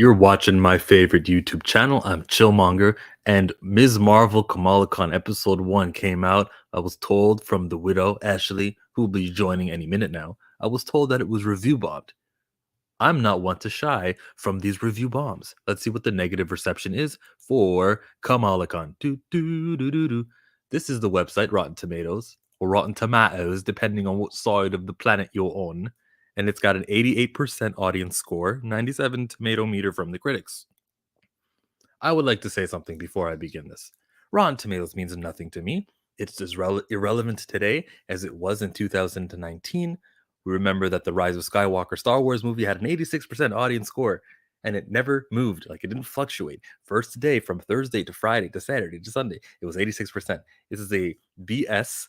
You're watching my favorite YouTube channel. I'm Chillmonger, and Ms. Marvel Kamala Khan episode 1 came out. I was told from the widow, Ashley, who will be joining any minute now. I was told that it was review bombed. I'm not one to shy from these review bombs. Let's see what the negative reception is for Kamala Khan. Do. This is the website, Rotten Tomatoes, or Rotten Tomatoes, depending on what side of the planet you're on. And it's got an 88% audience score, 97 tomato meter from the critics. I would like to say something before I begin this. Rotten Tomatoes means nothing to me. It's as irrelevant today as it was in 2019. We remember that the Rise of Skywalker Star Wars movie had an 86% audience score, and it never moved. Like, it didn't fluctuate. First day from Thursday to Friday to Saturday to Sunday, it was 86%. This is a BS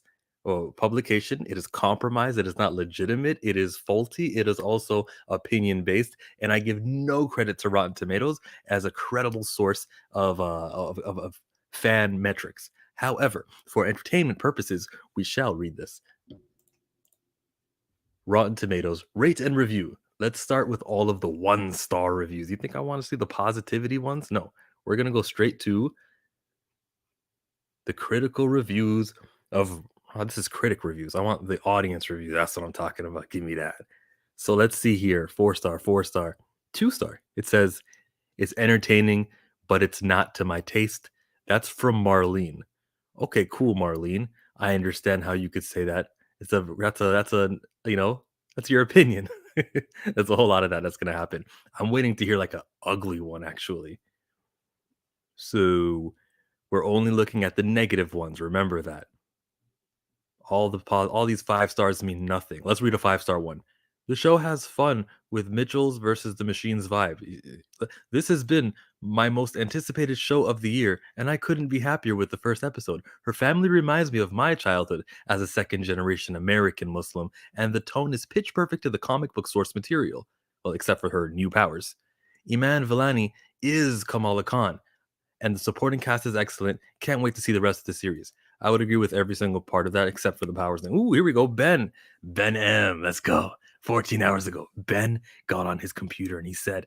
publication. It is compromised. It is not legitimate. It is faulty. It is also opinion based. And I give no credit to Rotten Tomatoes as a credible source of fan metrics. However, for entertainment purposes, we shall read this. Rotten Tomatoes, rate and review. Let's start with all of the 1-star reviews. You think I want to see the positivity ones? No, we're going to go straight to the critical reviews of, this is critic reviews. I want the audience review. That's what I'm talking about. Give me that. So let's see here. 4-star, 4-star, 2-star. It says it's entertaining, but it's not to my taste. That's from Marlene. Okay, cool, Marlene. I understand how you could say that. That's your opinion. There's a whole lot of that's gonna happen. I'm waiting to hear like a ugly one, actually. So we're only looking at the negative ones. Remember that. All these 5 stars mean nothing. Let's read a 5-star one. The show has fun with Mitchell's versus the Machines vibe. This has been my most anticipated show of the year, and I couldn't be happier with the first episode. Her family reminds me of my childhood as a second-generation American Muslim, and the tone is pitch perfect to the comic book source material. Well, except for her new powers. Iman Vellani is Kamala Khan, and the supporting cast is excellent. Can't wait to see the rest of the series. I would agree with every single part of that except for the powers thing. Ooh, here we go. Ben M. Let's go. 14 hours ago, Ben got on his computer and he said,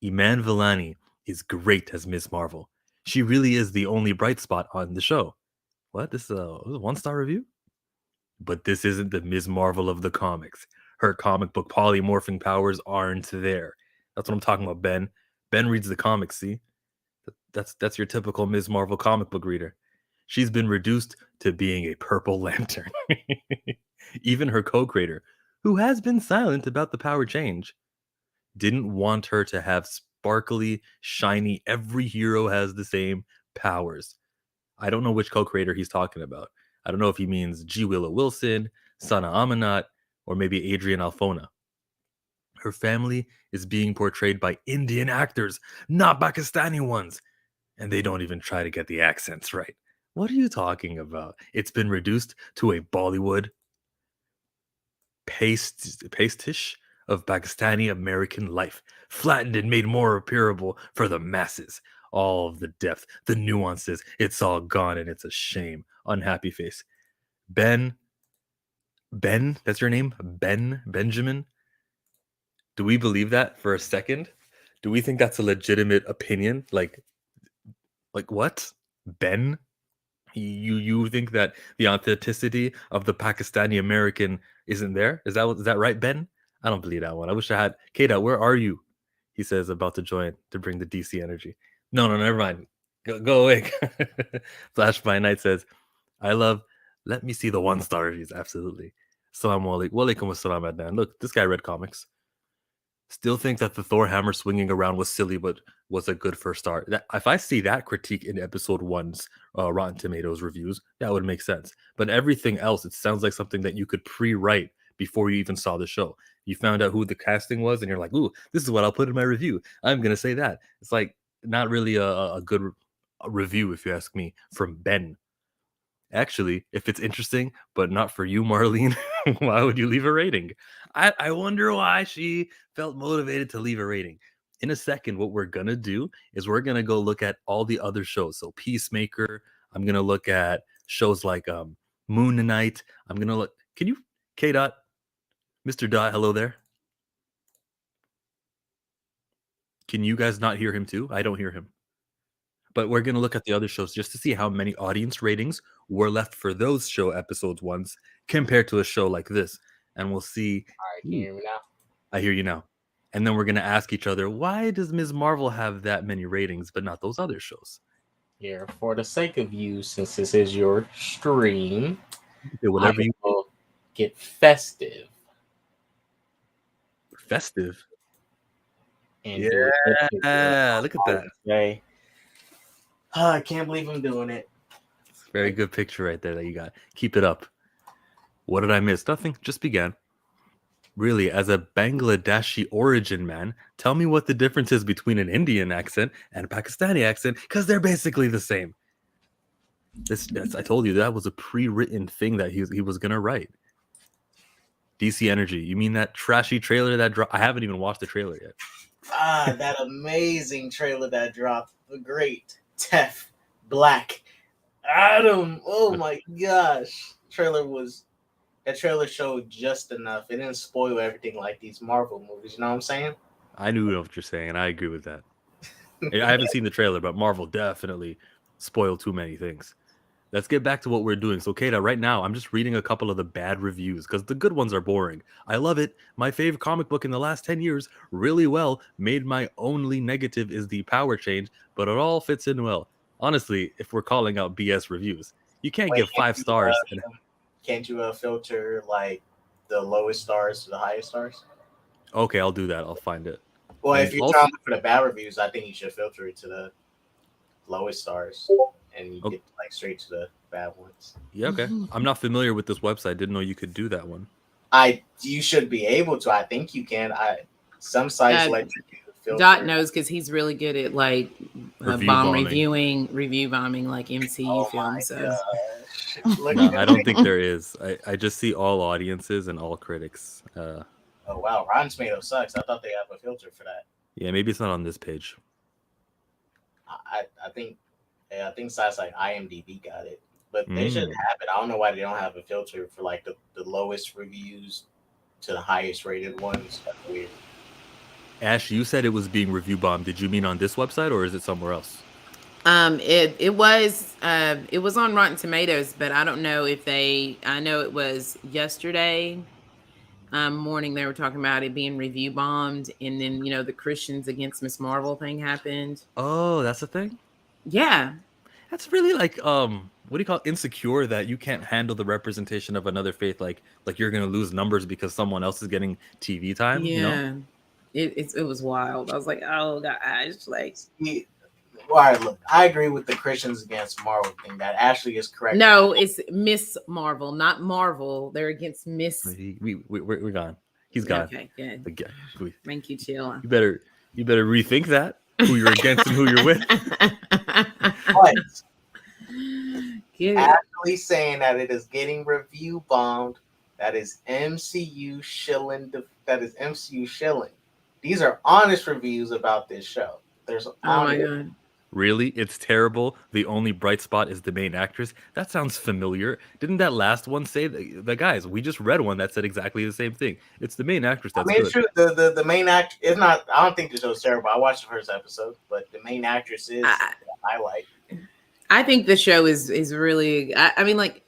Iman Vellani is great as Ms. Marvel. She really is the only bright spot on the show. What? This is a 1-star review? But this isn't the Ms. Marvel of the comics. Her comic book polymorphing powers aren't there. That's what I'm talking about, Ben. Ben reads the comics, see? That's your typical Ms. Marvel comic book reader. She's been reduced to being a purple lantern. Even her co-creator, who has been silent about the power change, didn't want her to have sparkly, shiny, every hero has the same powers. I don't know which co-creator he's talking about. I don't know if he means G. Willow Wilson, Sana Amanat, or maybe Adrian Alfona. Her family is being portrayed by Indian actors, not Pakistani ones. And they don't even try to get the accents right. What are you talking about? It's been reduced to a Bollywood pastiche of Pakistani American life, flattened and made more appearable for the masses. All of the depth, the nuances, it's all gone and it's a shame. Unhappy face. Ben, that's your name? Benjamin? Do we believe that for a second? Do we think that's a legitimate opinion? Like what? Ben? You think that the authenticity of the Pakistani American isn't there? Is that right, Ben? I don't believe that one. I wish I had. Kata, where are you? He says about to join to bring the DC energy. No, never mind. Go away. Flash by Night says, I love. Let me see the 1-star reviews. Absolutely. Assalamu alaikum. Walaikum assalam, Adnan. Look, this guy read comics. Still think that the Thor hammer swinging around was silly, but was a good first start. If I see that critique in episode 1's Rotten Tomatoes reviews, that would make sense. But everything else, it sounds like something that you could pre-write before you even saw the show. You found out who the casting was, and you're like, "Ooh, this is what I'll put in my review. I'm gonna say that." It's like not really a good review, if you ask me, from Ben. Actually, if it's interesting, but not for you, Marlene, why would you leave a rating? I wonder why she felt motivated to leave a rating. In a second, what we're gonna do is we're gonna go look at all the other shows. So Peacemaker, I'm gonna look at shows like Moon Knight. I'm gonna look. Can you K dot Mr. Dot? Hello there. Can you guys not hear him too? I don't hear him. But we're gonna look at the other shows just to see how many audience ratings were left for those show episodes ones compared to a show like this. And we'll see. All right, can you Ooh, hear me now? I hear you now. And then we're gonna ask each other, why does Ms. Marvel have that many ratings, but not those other shows? Here, for the sake of you, since this is your stream, Okay, I whatever you will get festive festive. and do a picture of Yeah, look at how I that. would say. Oh, I can't believe I'm doing it. Very good picture right there that you got. Keep it up. What did I miss? Nothing. Just began. Really, as a Bangladeshi origin man, tell me what the difference is between an Indian accent and a Pakistani accent, because they're basically the same. I told you that was a pre-written thing that he was gonna write. DC Energy. You mean that trashy trailer that dropped? I haven't even watched the trailer yet. Ah, that amazing trailer that dropped. The great Tef Black Adam. Oh my gosh. That trailer showed just enough. It didn't spoil everything like these Marvel movies, you know what I'm saying? I knew what you're saying, and I agree with that. I haven't seen the trailer, but Marvel definitely spoiled too many things. Let's get back to what we're doing. So, Kata, right now, I'm just reading a couple of the bad reviews because the good ones are boring. I love it. My favorite comic book in the last 10 years, really well, made my only negative is the power change, but it all fits in well. Honestly, if we're calling out BS reviews, you can't Wait, give 5 stars. And can't you filter like the lowest stars to the highest stars? okay, I'll do that. I'll find it. Well, And if you're also, trying to look for the bad reviews, I think you should filter it to the lowest stars, and you oh, get like straight to the bad ones. yeah, okay. I'm not familiar with this website. Didn't know you could do that one. You should be able to. I think you can. Some sites Uh, let you Dot filter. knows because he's really good at like Review bomb bombing. review bombing like MCU Oh films. my So gosh! Look No, at I don't think there is. I just see all audiences and all critics. Oh wow, Rotten Tomato sucks. I thought they have a filter for that. Yeah, maybe it's not on this page. I think yeah, I think sites like IMDb got it, but they should Mm. have it. I don't know why they don't have a filter for like the lowest reviews to the highest rated ones. That's weird. Ash, you said it was being review bombed. Did you mean on this website or is it somewhere else? it was on Rotten Tomatoes, but I don't know if they. I know it was yesterday morning they were talking about it being review bombed, and then the Christians against Miss Marvel thing happened. Oh, that's the thing? Yeah, That's really like what do you call it? Insecure that you can't handle the representation of another faith, like you're gonna lose numbers because someone else is getting TV time, you know? yeah. It was wild. I was like, oh gosh, like See, all right, look, I agree with the Christians against Marvel thing. That actually is correct. no, it's Miss Marvel, not Marvel. They're against Miss. We're gone. He's gone. Okay, good. Again. Thank you, Chill. You better rethink that. Who you're against and who you're with. But Get it. actually saying that it is getting review bombed, that is MCU shilling. That is MCU shilling. These are honest reviews about this show. There's Oh my honest. god. Really? It's terrible. The only bright spot is the main actress. That sounds familiar. Didn't that last one say the guys? We just read one that said exactly the same thing. It's the main actress I that's mean, it's good. true. The main act is not. I don't think the show's terrible. I watched the first episode, but the main actress is I, the highlight. I think the show is really. I mean, like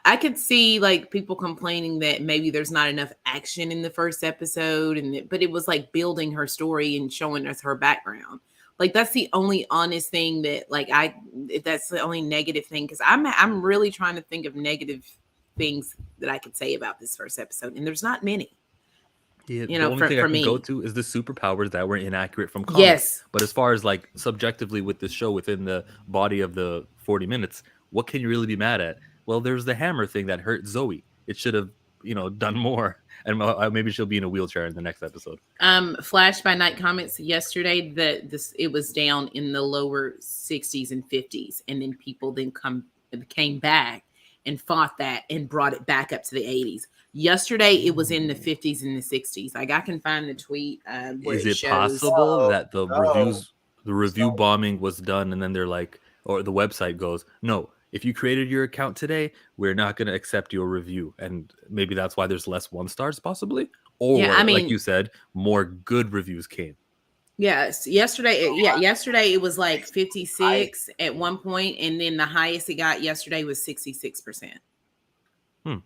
I could see like people complaining that maybe there's not enough action in the first episode, but it was like building her story and showing us her background. Like that's the only honest thing that that's the only negative thing because I'm really trying to think of negative things that I could say about this first episode, and there's not many. Yeah, the only thing I For can go me, to is the superpowers that were inaccurate from comics. yes. But as far as like subjectively with this show within the body of the 40 minutes, what can you really be mad at? Well, there's the hammer thing that hurt Zoe. It should have, done more. And maybe she'll be in a wheelchair in the next episode. Flash by Night comments yesterday that it was down in the lower 60s and 50s, and then people then came back and fought that and brought it back up to the 80s. Yesterday it was in the 50s and the 60s. Like I can find the tweet where Is it it shows. possible Oh that no! the review So bombing was done and then they're like, or the website goes, no, if you created your account today, we're not going to accept your review. And maybe that's why there's less 1 stars possibly. Yeah, I Or like mean, you said, more good reviews came. Yes, yesterday it was like 56 I at one point, and then the highest it got yesterday was 66%. Hmm.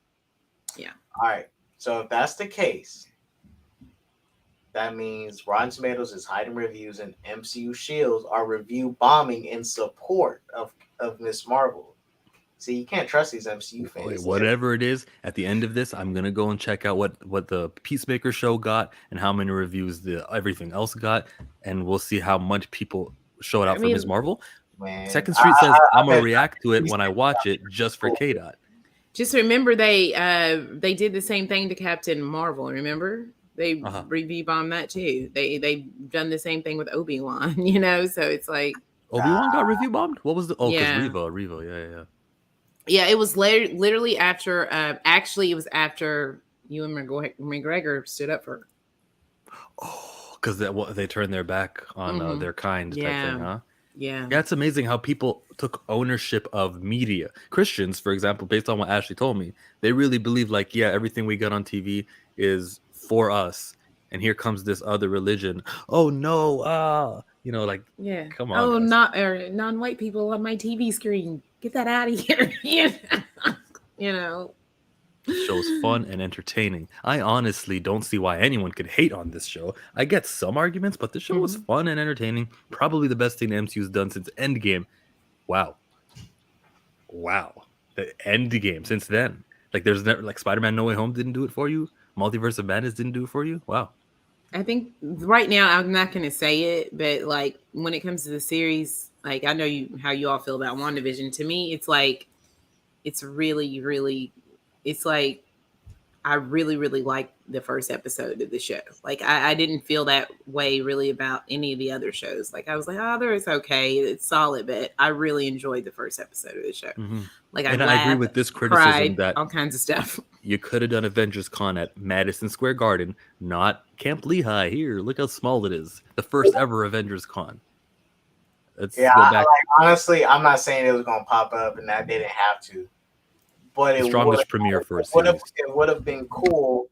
Yeah. all right. So if that's the case, that means Rotten Tomatoes is hiding reviews and MCU shields are review bombing in support of Miss Marvel. See, you can't trust these MCU Okay, fans. whatever it is, at the end of this, I'm gonna go and check out what the Peacemaker show got and how many reviews the everything else got, and we'll see how much people showed I out for Ms. mean, Marvel. Man, Second Street says I'm gonna bet react to it when I Peacemaker watch got it just for cool. K Dot. just remember they did the same thing to Captain Marvel. Remember they Uh-huh. review bombed that too. They've done the same thing with Obi-Wan. You know, so it's like Obi-Wan got review bombed. What was the? Oh, because yeah. Reva, yeah. Yeah, it was literally after. Actually, it was after you and McGregor stood up for her. Oh, because they turned their back on Mm-hmm. their kind type thing, Yeah, huh? yeah. Yeah, it's amazing how people took ownership of media. Christians, for example, based on what Ashley told me, they really believe like, yeah, everything we get on TV is for us. And here comes this other religion. Oh no, like, Yeah. come on, Oh, guys. not or non-white people on my TV screen. Get that out of here. Yeah. You know. This show is fun and entertaining. I honestly don't see why anyone could hate on this show. I get some arguments, but this show was Mhm. fun and entertaining. Probably the best thing the MCU's done since Endgame. Wow. Wow. The Endgame since then. Like there's never like Spider-Man No Way Home didn't do it for you. Multiverse of Madness didn't do it for you. Wow. I think right now I'm not going to say it, but like when it comes to the series, like I know how you all feel about WandaVision. To me, it's like it's really, really, it's like I really, really like the first episode of the show. Like I didn't feel that way really about any of the other shows. Like I was like, oh, there it's okay, it's solid, but I really enjoyed the first episode of the show. hmm Like I And I agree laughed, with this criticism cried, that all kinds of stuff. you could have done Avengers Con at Madison Square Garden, not Camp Lehigh. Here, look how small it is. The first ever Avengers Con. Let's Yeah, go back. honestly, I'm not saying it was gonna pop up and that they didn't have to, but The strongest premiere for a series. it would have been cool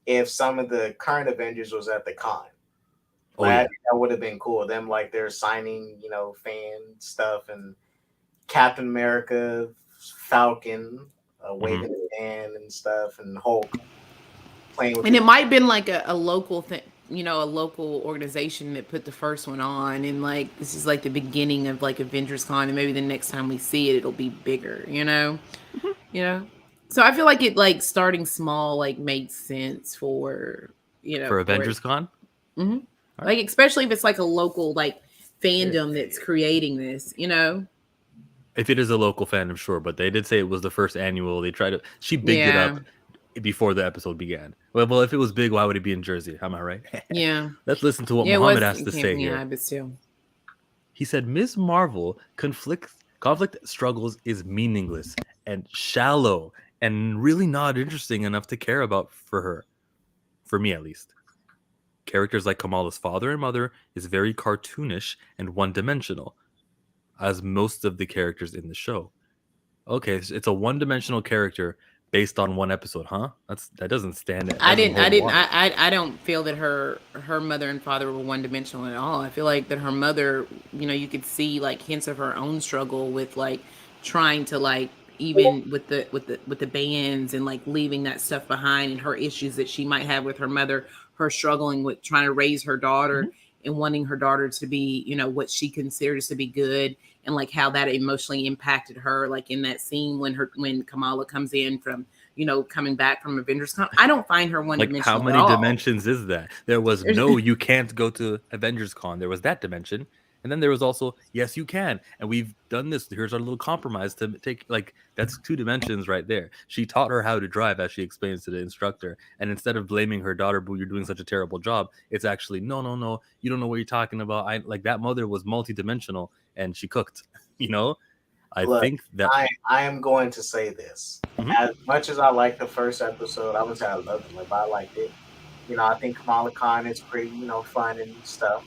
if some of the current Avengers was at the con. Oh Like, I yeah. think that would have been cool. Them like they're signing, fan stuff and Captain America, Falcon, waving his hand and stuff, and Hulk playing with. And it might have been like a local thing, a local organization that put the first one on. And like, this is like the beginning of like Avengers Con. And maybe the next time we see it, it'll be bigger, you know? So I feel like it like starting small, like made sense for, For for it. Avengers Con. hmm All right. Like, especially if it's like a local, like fandom that's creating this. If it is a local fandom, sure, but they did say it was the first annual. They tried to. She bigged it Yeah. up before the episode began. Well, if it was big, why would it be in Jersey? Am I right? Yeah. Let's listen to what Yeah, it Muhammad was has to say Camp here. High, but still. He said, Ms. Marvel conflict struggles is meaningless and shallow and really not interesting enough to care about for her. For me, at least. Characters like Kamala's father and mother is very cartoonish and one-dimensional, as most of the characters in the show. Okay, so it's a one-dimensional character based on one episode, huh? That doesn't stand. That I doesn't didn't. I hold didn't. water. I don't feel that her mother and father were one dimensional at all. I feel like that her mother, you could see like hints of her own struggle with like trying to like even with the bands and like leaving that stuff behind and her issues that she might have with her mother, her struggling with trying to raise her daughter Mhm. and wanting her daughter to be, what she considers to be good, and like how that emotionally impacted her, like in that scene when Kamala comes in from coming back from Avengers Con. I don't find her one Like, how dimensional at many all. dimensions is that? There was no, you can't go to Avengers Con. There was that dimension. And then there was also, yes, you can. And we've done this. Here's our little compromise to take, like, that's two dimensions right there. She taught her how to drive, as she explains to the instructor. And instead of blaming her daughter, boo, you're doing such a terrible job, it's actually, no, you don't know what you're talking about. Like, that mother was multidimensional and she cooked, you know? I Look, think that. I am going to say this. Mhm. As much as I like the first episode, I would say I loved it, but I liked it. I think Kamala Khan is pretty, fun and stuff.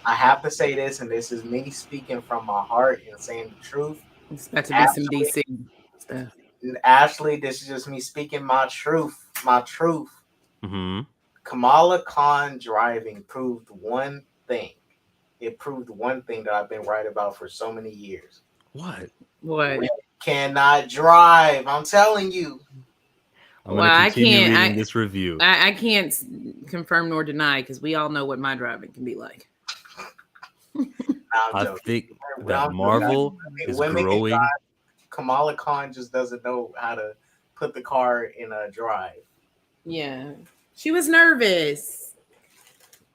I have to say this, and this is me speaking from my heart and saying the truth. It's about to be some Ashley, DC stuff. Ashley, this is just me speaking my truth. My truth. Mhm. Kamala Khan driving proved one thing. It proved one thing that I've been right about for so many years. What? What? Women cannot drive. I'm telling you. I'm Well, going to I continue can't. reading this review. I can't confirm nor deny because we all know what my driving can be like. Nah, I'm I joking. think that I'm joking. Marvel I mean, is women can growing. drive. Kamala Khan just doesn't know how to put the car in a drive. Yeah, she was nervous.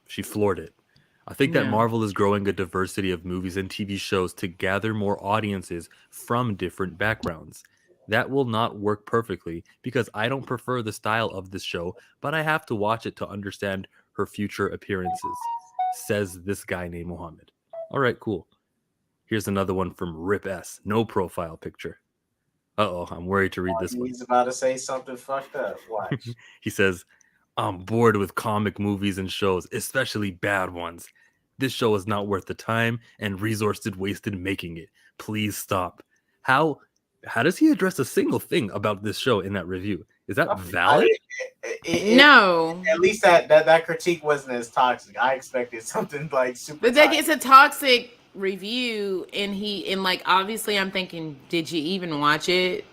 She floored it. I think that Yeah. Marvel is growing a diversity of movies and TV shows to gather more audiences from different backgrounds. That will not work perfectly because I don't prefer the style of this show, but I have to watch it to understand her future appearances, says this guy named Mohammed. All right, cool. Here's another one from Rip S. No profile picture. Uh oh, I'm worried to read this one. He's about to say something fucked up. Watch. He says, I'm bored with comic movies and shows, especially bad ones. This show is not worth the time and resources wasted making it. Please stop. How how does he address a single thing about this show in that review? Is that valid? No, At least that critique wasn't as toxic. I expected something like super. but that toxic. gets a toxic review, and like obviously, I'm thinking, did you even watch it?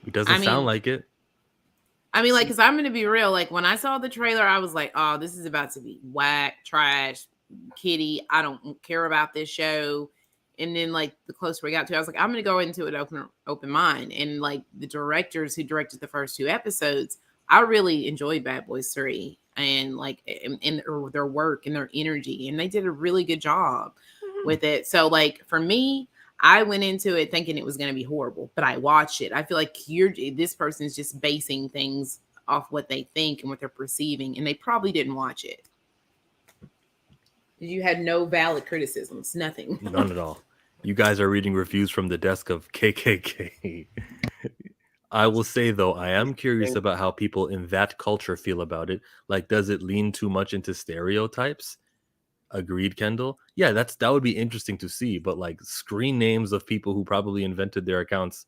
It doesn't I sound mean, like it. like, because I'm gonna be real. Like when I saw the trailer, I was like, oh, this is about to be whack, trash, kitty. I don't care about this show. And then like the closer we got to it, I was like, I'm gonna go into it open mind. And like the directors who directed the first 2 episodes, I really enjoyed Bad Boys 3 and like in their work and their energy. And they did a really good job with it. So like for me, I went into it thinking it was going to be horrible, but I watched it. I feel like this person is just basing things off what they think and what they're perceiving, and they probably didn't watch it. You had no valid criticisms, nothing. None at all. You guys are reading reviews from the desk of KKK. I will say though, I am curious about how people in that culture feel about it. Like, does it lean too much into stereotypes? Agreed, Kendall. Yeah, that would be interesting to see. But like, screen names of people who probably invented their accounts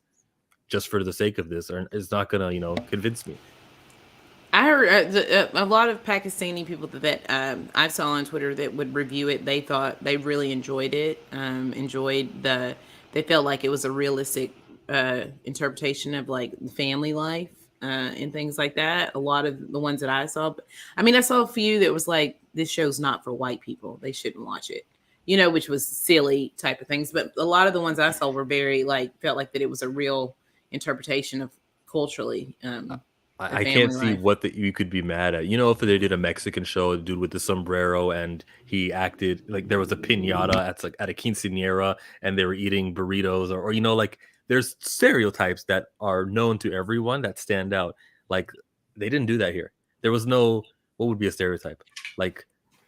just for the sake of this is not gonna, convince me. I heard a lot of Pakistani people that I saw on Twitter that would review it. They thought they really enjoyed it. They felt like it was a realistic interpretation of like family life and things like that. A lot of the ones that I saw, I saw a few that was like, this show's not for white people. They shouldn't watch it. Which was silly type of things. But a lot of the ones I saw were very felt like that it was a real interpretation of culturally. I can't see what you could be mad at. If they did a Mexican show, a dude with the sombrero, and he acted like there was a piñata at a quinceañera, and they were eating burritos, or like there's stereotypes that are known to everyone that stand out. Like they didn't do that here. There was no what would be a stereotype? Like,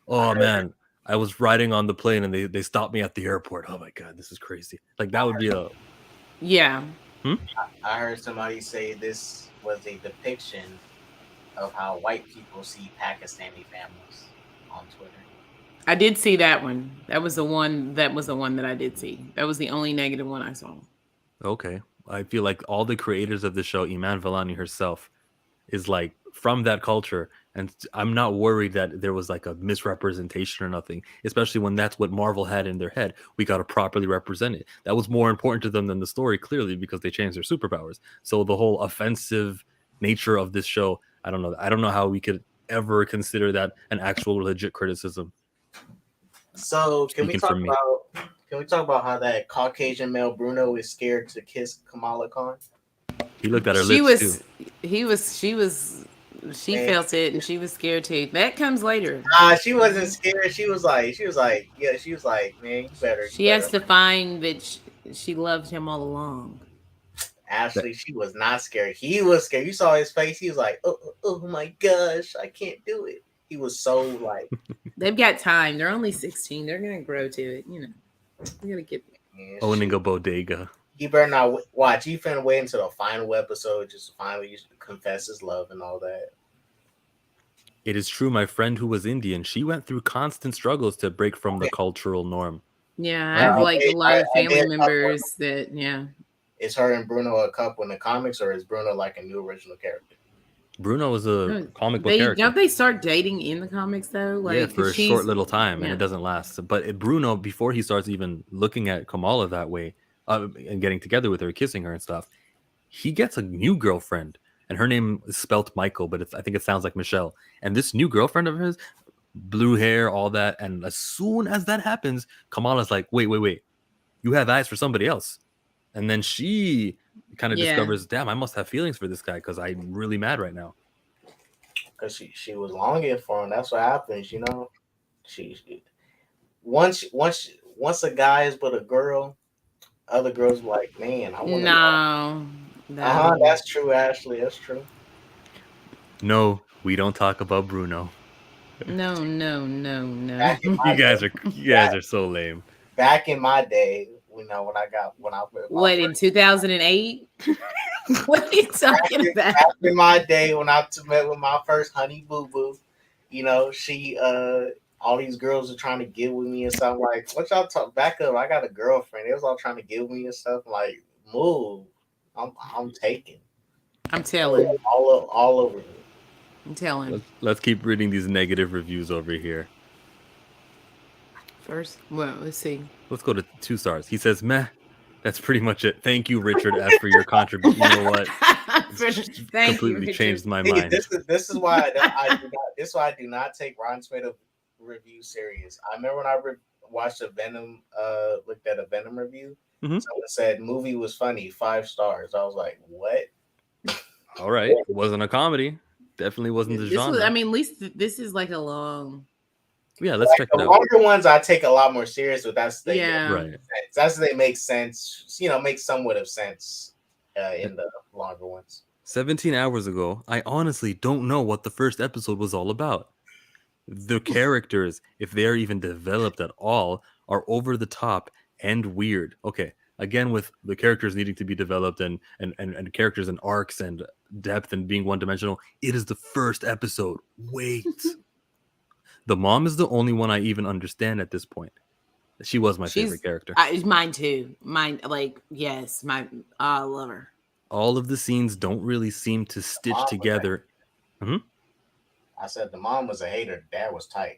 oh man, I was riding on the plane and they stopped me at the airport. Oh my god, this is crazy. Like that would be a yeah. I heard somebody say this was a depiction of how white people see Pakistani families on Twitter. I did see that one. That was the one that I did see. That was the only negative one I saw. Okay. I feel like all the creators of the show, Iman Vellani herself, is like from that culture, and I'm not worried that there was like a misrepresentation or nothing, especially when that's what Marvel had in their head. We got to properly represent it. That was more important to them than the story, clearly, because they changed their superpowers. So the whole offensive nature of this show, I don't know how we could ever consider that an actual legit criticism. So can we talk about how that Caucasian male Bruno is scared to kiss Kamala Khan? He looked at her lips too. She felt it and she was scared too. That comes later. She wasn't scared. She was like, man, you better. She has to find that she loved him all along. Ashley, she was not scared. He was scared. You saw his face. He was like, oh my gosh, I can't do it. He was so like. They've got time. They're only 16. They're gonna grow to it. You gotta get owning a bodega. He better not watch. He finna wait until the final episode just to finally confess his love and all that. It is true. My friend who was Indian, she went through constant struggles to break from the cultural norm. Yeah, I have a lot of family members that, yeah. Is her and Bruno a couple in the comics, or is Bruno like a new original character? Bruno was a No, comic book they character. don't they start dating in the comics though? Yeah, Like, for because a short she's little time, and yeah. it doesn't last. But Bruno, before he starts even looking at Kamala that way, and getting together with her, kissing her and stuff, he gets a new girlfriend, and her name is spelt Michael, but I think it sounds like Michelle. And this new girlfriend of his, blue hair, all that. And as soon as that happens, Kamala's like, wait, wait, wait, you have eyes for somebody else. And then she kind of Yeah. discovers, damn, I must have feelings for this guy because I'm really mad right now. Because she was longing for him. That's what happens, you know. She once a guy is with a girl, other girls be like, man, I want to know. No. No. That's true, Ashley. That's true. No, we don't talk about Bruno. No, no, no, no. Back in You my guys are back, so lame. back in my day, you know, when I my What, in 2008? What are you talking about? back in my day when I met with my first honey boo boo, you know, she all these girls are trying to get with me and stuff. Like, what y'all talk back up? I got a girlfriend. They was all trying to get with me and stuff. Like, move. I'm taking I'm telling. all over me. I'm telling. Let's keep reading these negative reviews over here. First, well, let's see. Let's go to 2 stars. He says, meh. That's pretty much it. Thank you, Richard F, for your contribution. You know what? Thank you, Completely Richard. changed my Hey, mind. this is why I do not this is why I do not take Rotten Tomato review serious. I remember when I watched a Venom looked at a Venom review. Mhm. Someone said movie was funny, 5 stars. I was like, what? All right. It wasn't a comedy. Definitely wasn't the This was, genre. I mean, at least this is like a long. Yeah, let's check The it out. longer ones I take a lot more serious, but Yeah. Right. That's they make sense. You know, make somewhat of sense in the longer ones. 17 hours ago, I honestly don't know what the first episode was all about. The characters, if they're even developed at all, are over the top and weird. Okay, again, with the characters needing to be developed and characters and arcs and depth and being one dimensional, it is the first episode. Wait. The mom is the only one I even understand at this point. She was my favorite character. Mine too. Mine, like, yes, I love her. All of the scenes don't really seem to stitch together. I said the mom was a hater. Dad was tight.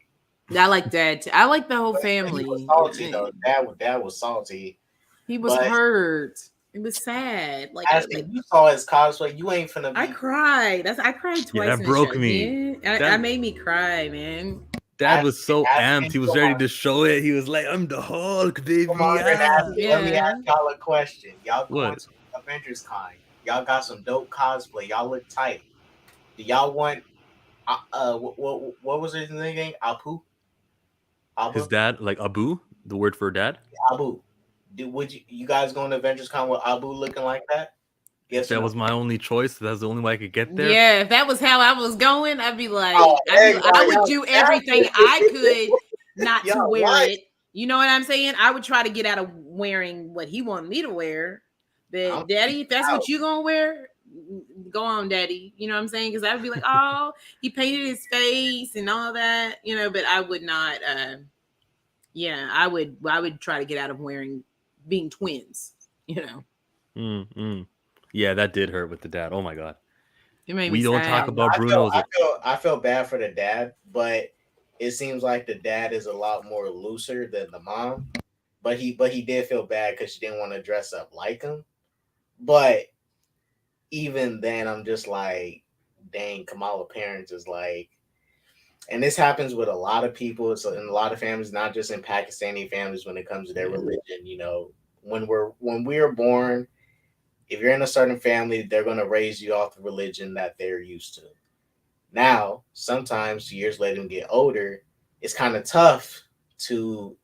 I like that. I like the whole But family. he was salty though. Dad was salty. He was But hurt. It was sad. Like, Ashley, you saw his cosplay. You ain't finna be. I cried. I cried twice. that in broke the show. me. Yeah, That- I made me cry, man. Dad was so Ashley, amped. He was come ready on. to show it. He was like, I'm the Hulk, baby. Come on, then, Ashley, let me Yeah. ask y'all a question. Y'all going What? to Avengers Con? Y'all got some dope cosplay. Y'all look tight. Do y'all want? What was his name? Apu. His dad, like Abu, the word for dad. Abu. Would you guys go to Avengers Con with Abu looking like that? Yes. If that was my only choice, that's the only way I could get there. Yeah, if that was how I was going, I'd be like, Oh, I would do everything I could not to Y'all wear right. it. You know what I'm saying? I would try to get out of wearing what he wanted me to wear. But Daddy, if that's what you gonna wear, go on, Daddy. You know what I'm saying? Because I would be like, oh, he painted his face and all that, you know. But I would not. Yeah, I would try to get out of being twins. You know. Mm-hmm. Yeah, that did hurt with the dad. Oh my god. It made We me don't sad. talk about Bruno's. I feel bad for the dad, but it seems like the dad is a lot more looser than the mom. But he did feel bad because she didn't want to dress up like him. But even then, I'm just like, dang, Kamala parents is like, and this happens with a lot of people. It's in a lot of families, not just in Pakistani families when it comes to their religion. You know, when we are born, if you're in a certain family, they're going to raise you off the religion that they're used to. Now, sometimes years later and get older, it's kind of tough to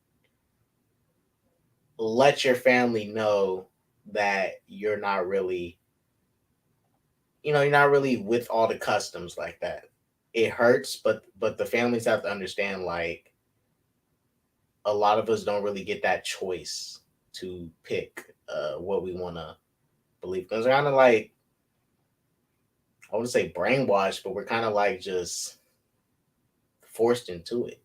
let your family know that you're not really, you're not really with all the customs like that. It hurts, but the families have to understand, like, a lot of us don't really get that choice to pick what we want to believe. Because kind of like, I wouldn't say brainwashed, but we're kind of like just forced into it.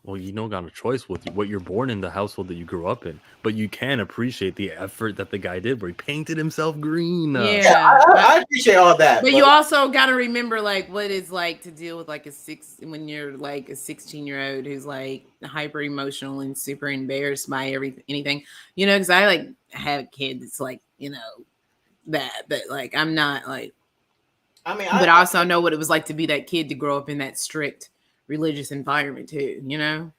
Well, you don't got a choice with what you're born in, the household that you grew up in, but you can appreciate the effort that the guy did, where he painted himself green. Yeah, Yeah. I appreciate all that. But you also got to remember, like, what it's like to deal with like when you're like a 16-year-old who's like hyper emotional and super embarrassed by anything, you know. Because I like have kids, it's like, you know, that, but like I'm not like, I mean, but I also know what it was like to be that kid to grow up in that strict religious environment too, you know.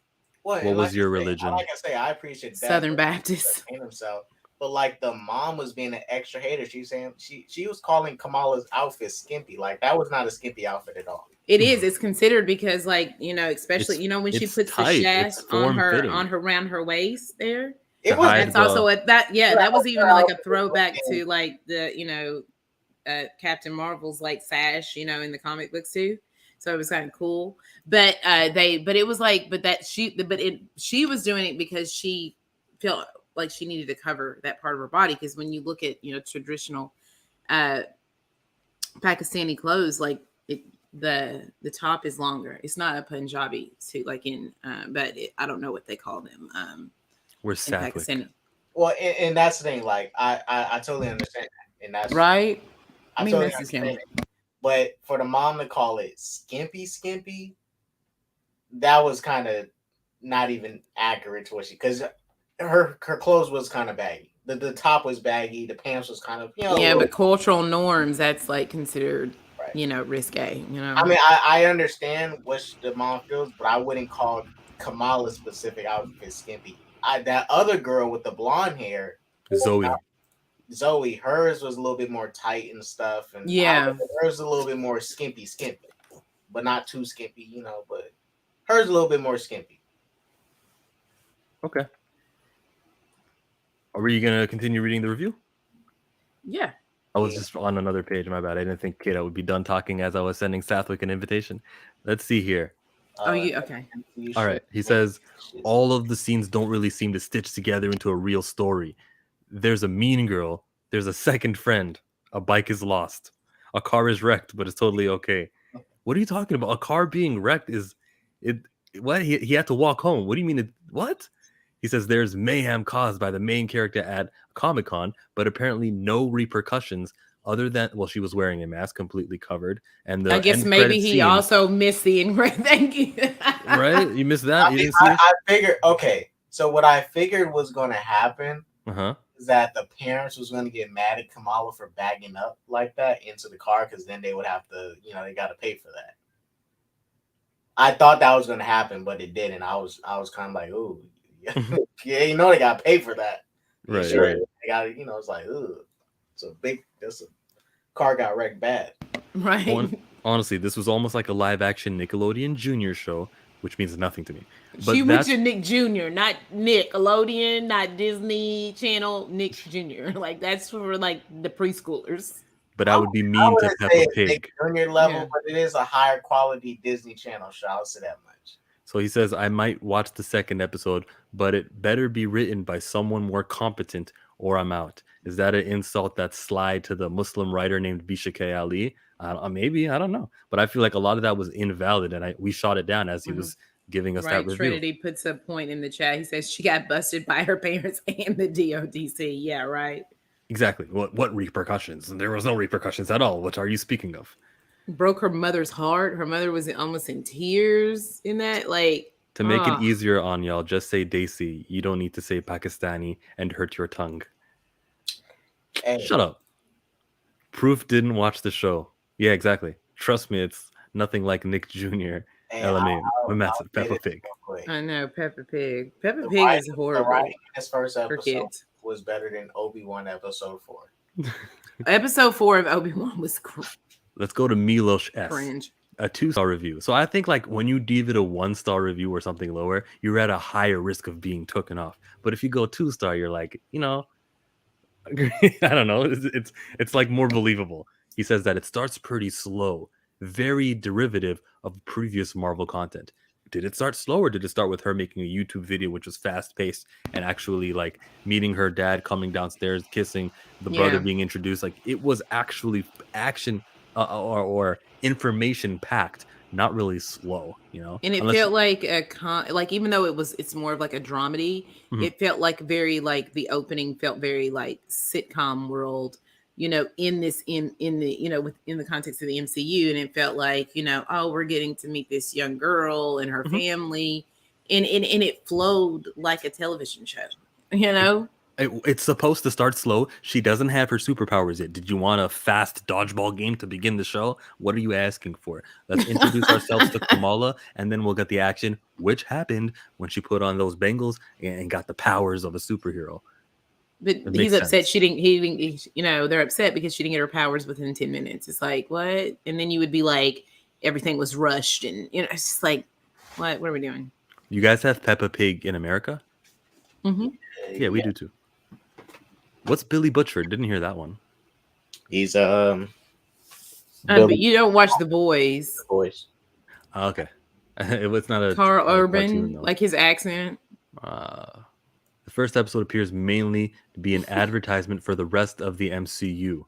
What was your religion? Like I say, I appreciate that. Southern Baptist. Himself. But like the mom was being an extra hater. She's saying she was calling Kamala's outfit skimpy. Like that was not a skimpy outfit at all. It is. It's considered because, like, you know, especially when she puts tight. the shaft on her around her waist there. It was. That's also that was even like a throwback to like the Captain Marvel's like sash, you know, in the comic books too. So it was kind of cool. But it was like, she was doing it because she felt like she needed to cover that part of her body. Because when you look at, you know, traditional Pakistani clothes, like the top is longer. It's not a Punjabi suit like in, but I don't know what they call them. We're Pakistani. Well, and that's the thing. Like I totally understand that, and that's right. I totally understand it. But for the mom to call it skimpy, that was kind of not even accurate to what she, because her clothes was kind of baggy. The top was baggy. The pants was kind of, you know. Yeah, but cultural norms, that's like considered, right, you know, risque. You know. I mean, I understand what the mom feels, but I wouldn't call Kamala's specific outfit skimpy. That other girl with the blonde hair, Zoe, hers was a little bit more tight and stuff, and yeah, hers a little bit more skimpy, but not too skimpy, you know. But hers a little bit more skimpy. Okay. Are we gonna continue reading the review? Yeah. I was just on another page. My bad. I didn't think Kate would be done talking as I was sending Sathwick an invitation. Let's see here. Okay. All right. He says all of the scenes don't really seem to stitch together into a real story. There's a mean girl. There's a second friend. A bike is lost. A car is wrecked, but it's totally okay. What are you talking about? A car being wrecked is it? What he had to walk home. What do you mean? What? He says there's mayhem caused by the main character at Comic-Con, but apparently no repercussions other than, well, she was wearing a mask completely covered. And I guess maybe he also missed the end. Thank you. Right? You missed that? You didn't see it? I figured, okay. So what I figured was going to happen is that the parents was going to get mad at Kamala for bagging up like that into the car, because then they would have to, you know, they got to pay for that. I thought that was going to happen, but it didn't. I was kind of like, ooh. Yeah, you know they gotta pay for that. Right, sure, right. They gotta, you know, it's like, ooh, this car got wrecked bad. Right. Honestly, this was almost like a live action Nickelodeon Junior show, which means nothing to me. But she mentioned Nick Jr., not Nickelodeon, not Disney Channel, Nick Jr. Like that's for like the preschoolers. But I would be mean to Peppa Pig. Junior level, but it is a higher quality Disney Channel show. I'll say that much. So he says, I might watch the second episode, but it better be written by someone more competent or I'm out. Is that an insult that's sly to the Muslim writer named Bishake Ali? Maybe, I don't know. But I feel like a lot of that was invalid, and we shot it down as he was giving us that review. Trinity puts a point in the chat. He says she got busted by her parents and the DODC. Yeah, right. Exactly. What repercussions? There was no repercussions at all. What are you speaking of? Broke her mother's heart. Her mother was almost in tears in that. Like, to make it easier on y'all, just say Desi. You don't need to say Pakistani and hurt your tongue. Hey. Shut up. Proof didn't watch the show. Yeah, exactly. Trust me, it's nothing like Nick Jr. LMA. Peppa Pig. I know, Peppa Pig. Peppa Pig is horrible. The writing in this first episode was better than Obi-Wan episode 4. Episode 4 of Obi-Wan was cool. Let's go to Milosh S. Cringe. A 2-star review. So I think like when you give it a 1-star review or something lower, you're at a higher risk of being taken off. But if you go 2-star, you're like, you know, I don't know. It's like more believable. He says that it starts pretty slow, very derivative of previous Marvel content. Did it start slow, or did it start with her making a YouTube video which was fast paced and actually like meeting her dad, coming downstairs, kissing the brother, being introduced? Like it was actually action or information packed, not really slow, And it unless felt like like even though it's more of like a dramedy, Mhm. it felt like very like the opening felt very like sitcom world, in this in the within the context of the MCU, and it felt like oh, we're getting to meet this young girl and her Mhm. family, and it flowed like a television show, you know. It's supposed to start slow. She doesn't have her superpowers yet. Did you want a fast dodgeball game to begin the show? What are you asking for? Let's introduce ourselves to Kamala, and then we'll get the action, which happened when she put on those bangles and got the powers of a superhero. But It he's makes upset sense. she didn't. He didn't. They're upset because she didn't get her powers within 10 minutes. It's like what? And then you would be like, everything was rushed, and it's just like, what? What are we doing? You guys have Peppa Pig in America? Mm-hmm. Yeah, we Yeah, do too. What's Billy Butcher? Didn't hear that one. he's But Billy you don't watch The Boys. voice. Oh, okay. It was not Carl a cartoon Urban, though. like his accent. The first episode appears mainly to be an advertisement for the rest of the MCU,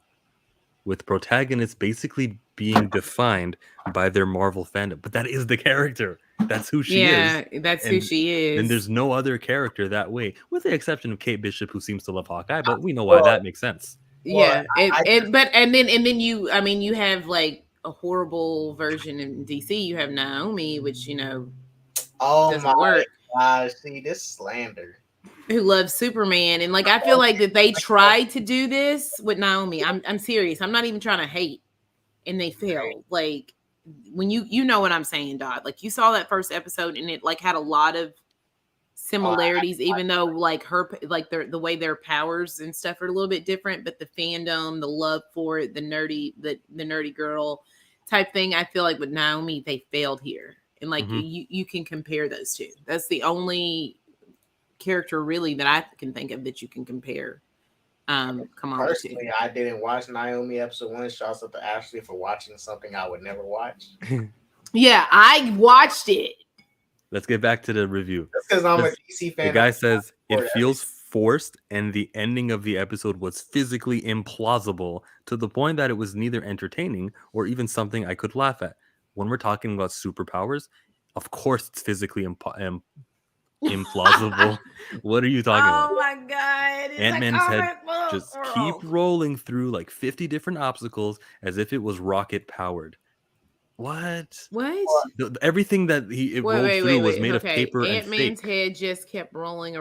with protagonists basically being defined by their Marvel fandom. But that is the character. That's who she is. Yeah, that's who And she then is. there's no other character that way, with the exception of Kate Bishop, who seems to love Hawkeye, but we know why Well, that makes sense. well, Yeah, and then you, I mean, you have like a horrible version in DC. You have Naomi, which oh my doesn't work. gosh, see this slander. Who loves Superman, and like I feel like that they tried to do this with Naomi. I'm serious. I'm not even trying to hate, and they failed. Like when you know what I'm saying, Dot. Like you saw that first episode, and it like had a lot of Oh, similarities, even though like the way their powers and stuff are a little bit different, but the fandom, the love for it, the nerdy girl type thing, I feel like with Naomi they failed here, and like Hmm. you can compare those two. That's the only character really that I can think of that you can compare Kamala to. personally, I didn't watch Naomi episode one. Shouts out to Ashley for watching something I would never watch. Yeah, I watched it. Let's get back to the review. That's because I'm a 'Cause DC the fan. guy says it support feels forced, and the ending of the episode was physically implausible to the point that it was neither entertaining or even something I could laugh at. When we're talking about superpowers, of course it's physically implausible. What are you talking about? Oh my god, it's a Ant-Man said, comic book just keep world. rolling through like 50 different obstacles as if it was rocket powered. What? What? Everything that it Wait, rolled wait, through wait, was wait. made of Okay, paper and Ant Man's fake. head just kept rolling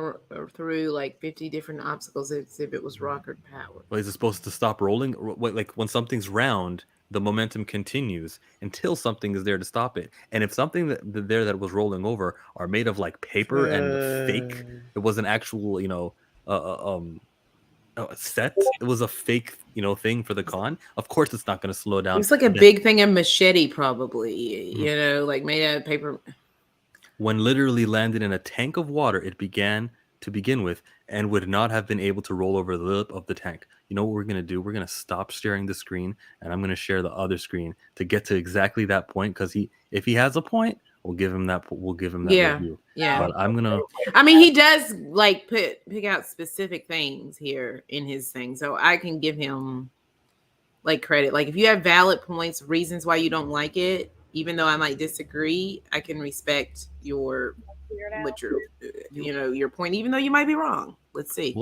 through like 50 different obstacles as if it was rocket powered. Well, is it supposed to stop rolling? Like when something's round, the momentum continues until something is there to stop it. And if something that was rolling over are made of like paper and fake, it was an actual, uh, uh, um, set. It was a fake, thing for the con. Of course, it's not going to slow It down. was like a big thing of machete, probably, Mhm. like made out of paper. When literally landed in a tank of water, it began to begin with and would not have been able to roll over the lip of the tank. You know what we're going to do? We're going to stop sharing the screen and I'm going to share the other screen to get to exactly that point, because if he has a point, we'll give him that Yeah, review. yeah. But I'm going to I mean, he does like pick out specific things here in his thing, so I can give him like credit. Like if you have valid points, reasons why you don't like it, even though I might disagree, I can respect your your point, even though you might be wrong. Let's see.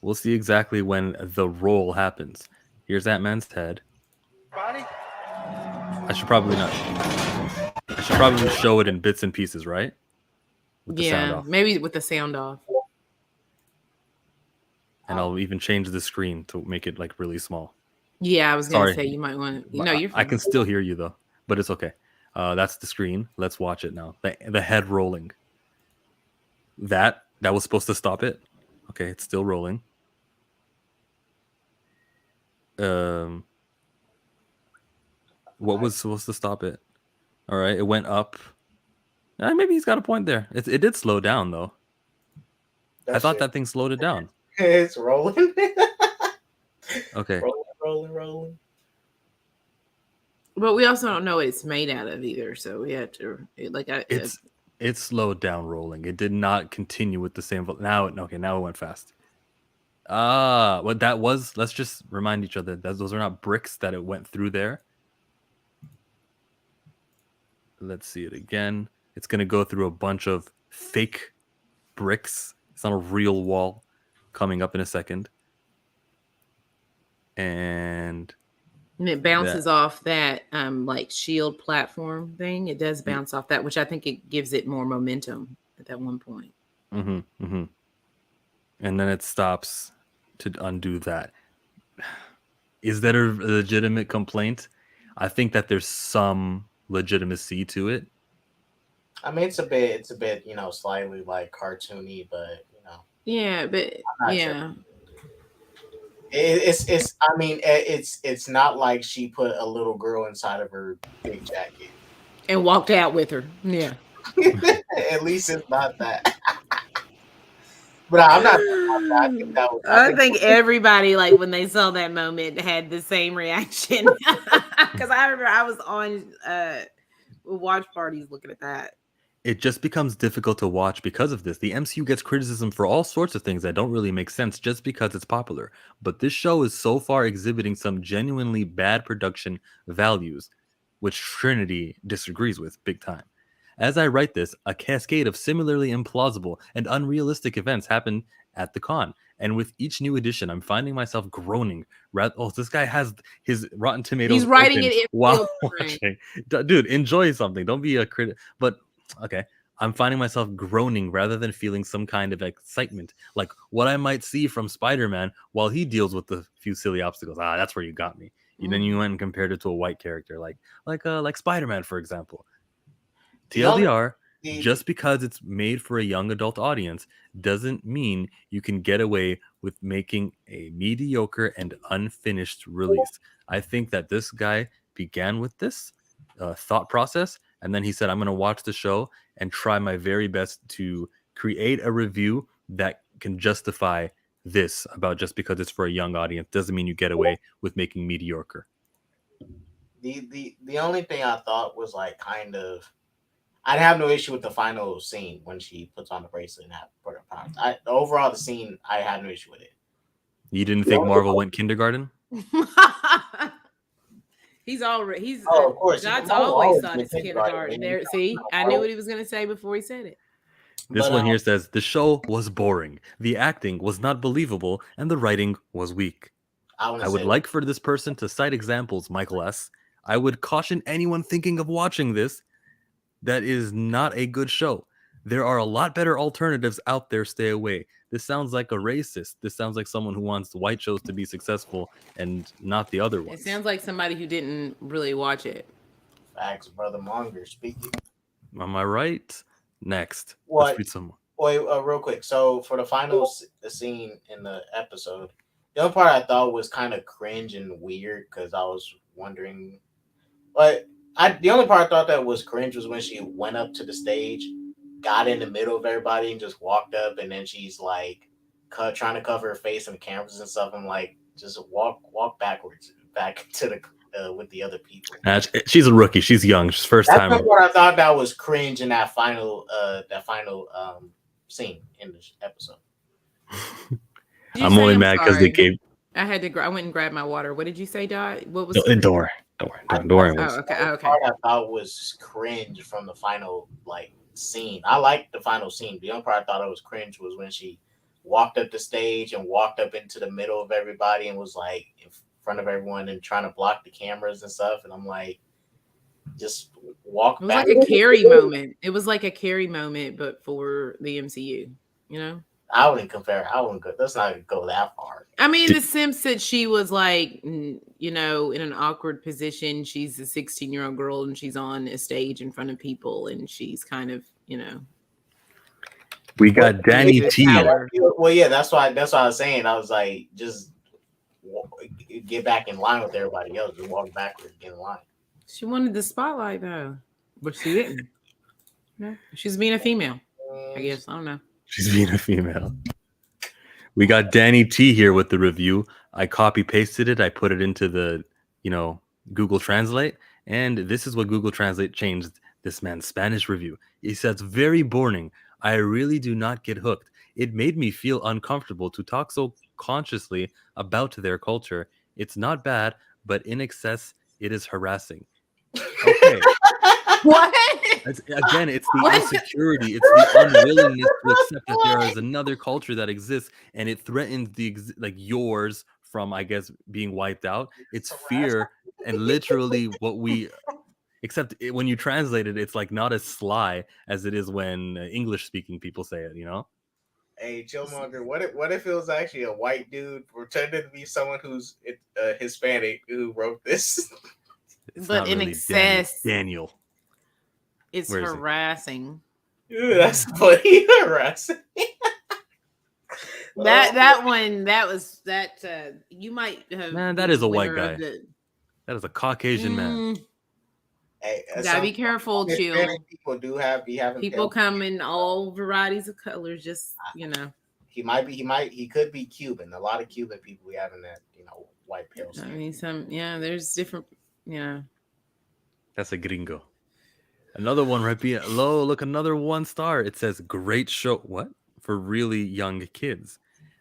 we'll see exactly when the roll happens. Here's that man's head. I should probably not. I should probably show it in bits and pieces, right? With the sound Yeah, off. maybe with the sound off. And I'll even change the screen to make it like really small. Yeah, I was gonna Sorry. say you might want to. But No, you're I fine. can still hear you though, but it's okay. That's the screen. Let's watch it now. The head rolling. That was supposed to stop it. Okay, it's still rolling. What was supposed to stop it? All right, it went up. Maybe he's got a point there. It did slow down though. I thought that thing slowed it down. It's rolling. Okay. rolling. But we also don't know what it's made out of either, so we had to It slowed down rolling. It did not continue with the same. Now it went fast. What that was? Let's just remind each other that those are not bricks that it went through there. Let's see it again. It's going to go through a bunch of fake bricks. It's not a real wall coming up in a second. And it bounces off that like shield platform thing. It does bounce off that, which I think it gives it more momentum at that one point. and then it stops to undo that. Is that a legitimate complaint? I think that there's some legitimacy to it. I mean, it's a bit, slightly like cartoony, but Yeah, but I'm not yeah. sure. It's. I mean, it's not like she put a little girl inside of her big jacket. And walked out with her. Yeah. At least it's not that. But I'm not. I think that was. I think everybody, like when they saw that moment, had the same reaction. Because I remember I was on watch parties looking at that. It just becomes difficult to watch because of this. The MCU gets criticism for all sorts of things that don't really make sense just because it's popular. But this show is so far exhibiting some genuinely bad production values, which Trinity disagrees with big time. As I write this, a cascade of similarly implausible and unrealistic events happen at the con. And with each new edition, I'm finding myself groaning. This guy has his Rotten Tomatoes. He's writing open it in while watching. Dude, enjoy something. Don't be a critic. But okay, I'm finding myself groaning rather than feeling some kind of excitement, like what I might see from Spider-Man while he deals with the few silly obstacles. That's where you got me. Then you went and compared it to a white character, like Spider-Man, for example. TLDR, just because it's made for a young adult audience doesn't mean you can get away with making a mediocre and unfinished release. I think that this guy began with this thought process, and then he said, I'm going to watch the show and try my very best to create a review that can justify this about just because it's for a young audience doesn't mean you get away with making mediocre. The only thing I thought was like kind of, I'd have no issue with the final scene when she puts on the bracelet and put her powers. Overall, the scene, I had no issue with it. You didn't think Marvel went kindergarten? He's already. of course. God's always thought it's kindergarten. There, see, I knew what he was going to say before he said it. This one here says the show was boring, the acting was not believable, and the writing was weak. I would like for this person to cite examples, Michael S. I would caution anyone thinking of watching this. That is not a good show. There are a lot better alternatives out there. Stay away. This sounds like a racist. This sounds like someone who wants the white shows to be successful and not the other ones. It sounds like somebody who didn't really watch it. Facts, Brother Monger speaking. Am I right? Next. What? Let's read some more. Wait, real quick. So for the final scene in the episode, the only part I thought was kind of cringe and weird because I was wondering, but the only part I thought that was cringe was when she went up to the stage, got in the middle of everybody, and just walked up, and then she's like trying to cover her face and the cameras and stuff. I'm like, just walk backwards, back to the with the other people. She's a rookie. She's young. She's first time. That's what I thought that was cringe in that final scene in the episode. I'm only mad because they gave. I had to. I went and grabbed my water. What did you say, Dot? What was? Don't worry. Oh, okay. The part I thought was cringe from the final scene. I liked the final scene. The only part I thought it was cringe was when she walked up the stage and walked up into the middle of everybody and was like in front of everyone and trying to block the cameras and stuff. And I'm like, just walk back. It was like a Carrie moment. It was like a Carrie moment, but for the MCU, you know? I wouldn't compare. I wouldn't go. Let's not go that far. I mean, the sense that she was like, you know, in an awkward position. She's a 16-year-old girl and she's on a stage in front of people and she's kind of, you know. We got Danny T. Well, yeah, that's why I was saying. I was like, just get back in line with everybody else. Just walk backwards, get in line. She wanted the spotlight though, but she didn't. No, she's being a female, I guess. I don't know. She's being a female. We got Danny T here with the review. I copy pasted it. I put it into the, Google Translate. And this is what Google Translate changed this man's Spanish review. He says, very boring. I really do not get hooked. It made me feel uncomfortable to talk so consciously about their culture. It's not bad, but in excess, it is harassing. Okay. What? Again, it's the What? insecurity. It's the unwillingness to accept that there is another culture that exists, and it threatens like yours from, I guess, being wiped out. It's fear, and literally what we. Except when you translate it, it's like not as sly as it is when English-speaking people say it. You know. Hey, Chillmonger, what if it was actually a white dude pretending to be someone who's Hispanic who wrote this? It's But not in really Daniel. excess, Daniel. it's Where is he? harassing. Ew, that's funny. Harassing. That you might have Man, that been is a white aware guy. of the. That is a Caucasian man. Hey, Gotta be careful, Chill. People be having People come in all varieties of colors. Just he could be Cuban. A lot of Cuban people be having that white pale skin. I mean, there's different. That's a gringo. Another one right below. Look, another 1 star. It says great show. What? For really young kids.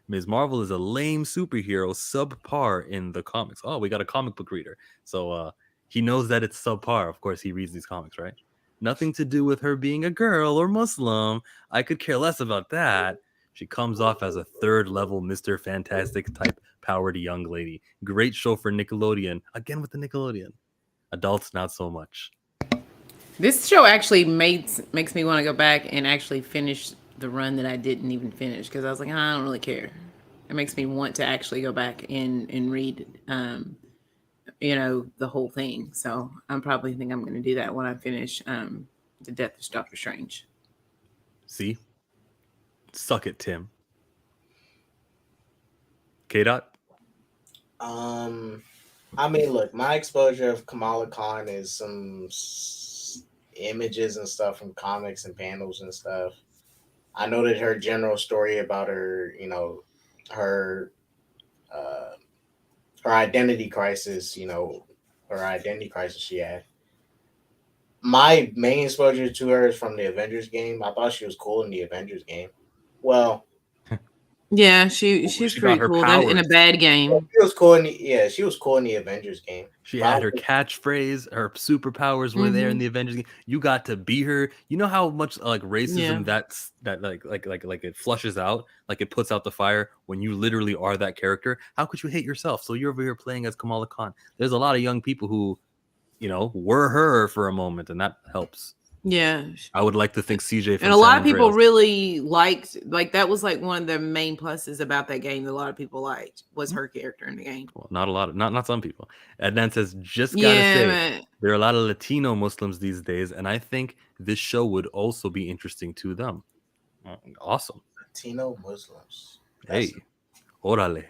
Ms. Marvel is a lame superhero, subpar in the comics. Oh, we got a comic book reader. So he knows that it's subpar. Of course, he reads these comics, right? Nothing to do with her being a girl or Muslim. I could care less about that. She comes off as a 3rd level Mr. Fantastic type powered young lady. Great show for Nickelodeon. Again with the Nickelodeon. Adults, not so much. This show actually makes me want to go back and actually finish the run that I didn't even finish because I was like, I don't really care. It makes me want to actually go back and read, the whole thing. So I'm probably think I'm going to do that when I finish The Death of Doctor Strange. See? Suck it, Tim. K-Dot? I mean, look, my exposure of Kamala Khan is some images and stuff from comics and panels and stuff. I know that her general story about her, her her identity crisis, her identity crisis she had. My main exposure to her is from the Avengers game. I thought she was cool in the Avengers game. Well, yeah, she's she pretty got her cool. That in a powers. bad game. She was cool she was cool in the Avengers game. She had her catchphrase, her superpowers were there in the Avengers game. You got to be her. You know how much like racism that it flushes out, like it puts out the fire when you literally are that character. How could you hate yourself? So you're over here playing as Kamala Khan. There's a lot of young people who, were her for a moment, and that helps. Yeah, I would like to think CJ from and a lot San of people Andreas. really liked that was like one of the main pluses about that game that a lot of people liked was her character in the game. Well, not a lot of not some people. Adnan says, just gotta say, there are a lot of Latino Muslims these days, and I think this show would also be interesting to them. Awesome. Latino Muslims. Hey, orale.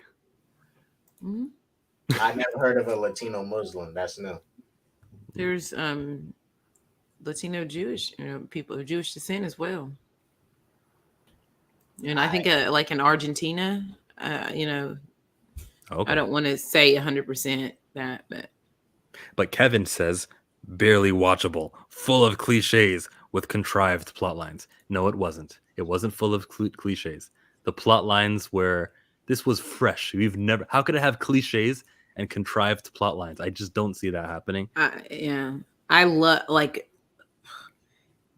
Mm-hmm. I never heard of a Latino Muslim. That's new. There's Latino Jewish, people of Jewish descent as well. And I think like in Argentina, okay. I don't want to say 100% that, but Kevin says barely watchable, full of cliches with contrived plot lines. No, it wasn't. It wasn't full of cliches. The plot lines were, this was fresh. How could it have cliches and contrived plot lines? I just don't see that happening. Yeah. I love,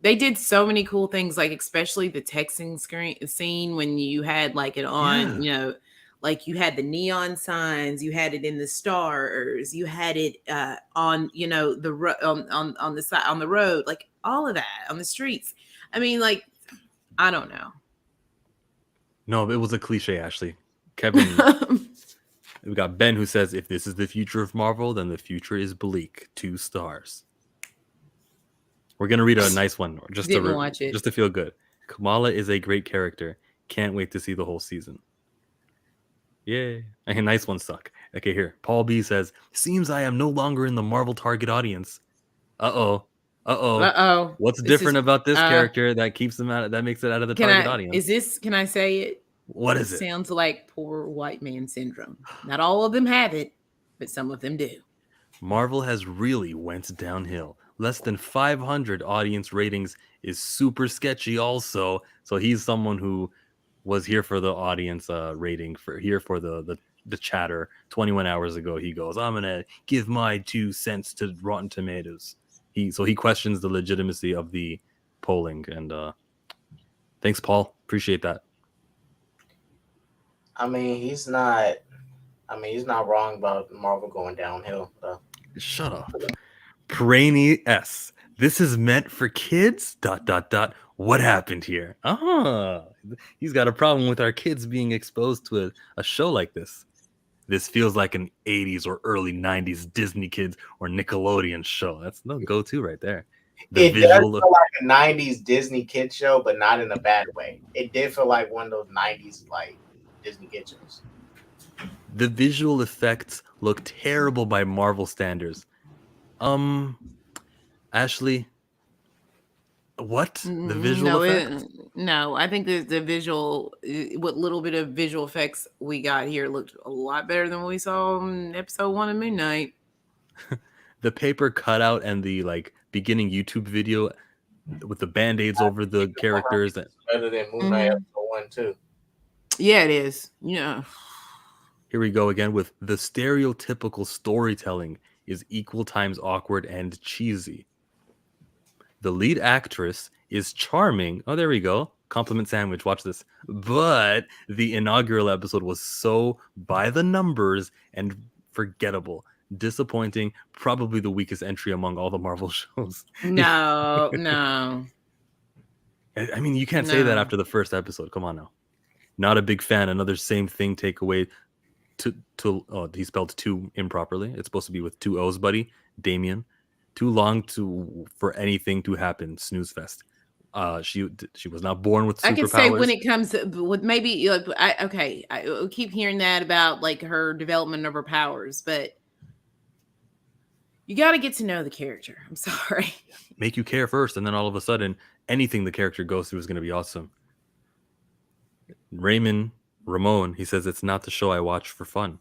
they did so many cool things, like especially the texting scene when you had like it on, like you had the neon signs, you had it in the stars, you had it on, the on the side on the road, like all of that on the streets. I mean, like, I don't know. No, it was a cliche, Ashley. Kevin, we got Ben who says, if this is the future of Marvel, then the future is bleak. 2 stars. We're going to read a nice one just to feel good. Kamala is a great character. Can't wait to see the whole season. Yay. A nice one suck. Okay, here. Paul B says, seems I am no longer in the Marvel target audience. Uh-oh. What's different about this character that keeps them out? That makes it out of the target audience? Can I say it? What is it? Sounds like poor white man syndrome. Not all of them have it, but some of them do. Marvel has really went downhill. Less than 500 audience ratings is super sketchy also. So he's someone who was here for the audience rating, for the chatter. 21 hours ago, he goes, I'm going to give my 2 cents to Rotten Tomatoes. He questions the legitimacy of the polling, and thanks, Paul. Appreciate that. I mean, he's not. I mean, he's not wrong about Marvel going downhill. Though. Shut up. Brainy S. This is meant for kids. ... What happened here? He's got a problem with our kids being exposed to a show like this. This feels like an 80s or early 90s Disney Kids or Nickelodeon show. That's no go-to right there. The It does visual. feel like a '90s Disney kid show, but not in a bad way. It did feel like one of those '90s like Disney kid shows. The visual effects look terrible by Marvel standards. Ashley, what? The visual effects? No, I think the visual, what little bit of visual effects we got here looked a lot better than what we saw in episode 1 of Moon Knight. The paper cutout and the like beginning YouTube video with the band-aids over the characters. Better than Moon Knight episode 1 too. Yeah, it is. Yeah. Here we go again with the stereotypical storytelling is equal times awkward and cheesy. The lead actress is charming. Oh, there we go. Compliment sandwich. Watch this. But the inaugural episode was so by the numbers and forgettable. Disappointing. Probably the weakest entry among all the Marvel shows. No, no. I mean, you can't say that after the first episode. Come on now. Not a big fan. Another same thing takeaway. He spelled two improperly. It's supposed to be with two O's, buddy. Damien. Too long for anything to happen. Snooze fest. She was not born with superpowers. I could say when it comes with maybe I keep hearing that about like her development of her powers, but you got to get to know the character. I'm sorry. Make you care first, and then all of a sudden, anything the character goes through is going to be awesome. Ramon, he says it's not the show I watch for fun.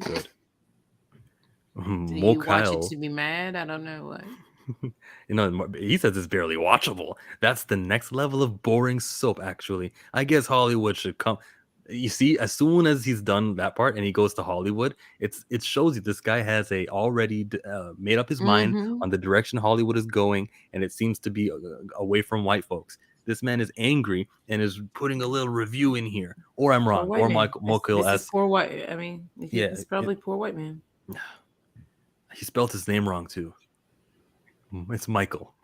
Good. Do you watch it to be mad? I don't know what. He says it's barely watchable. That's the next level of boring soap, actually. I guess Hollywood should come. You see, as soon as he's done that part and he goes to Hollywood, it shows you this guy has already made up his mind on the direction Hollywood is going, and it seems to be away from white folks. This man is angry and is putting a little review in here. Or I'm wrong. Or Michael S. Poor white. I mean, it's probably poor white man. He spelled his name wrong too. It's Michael.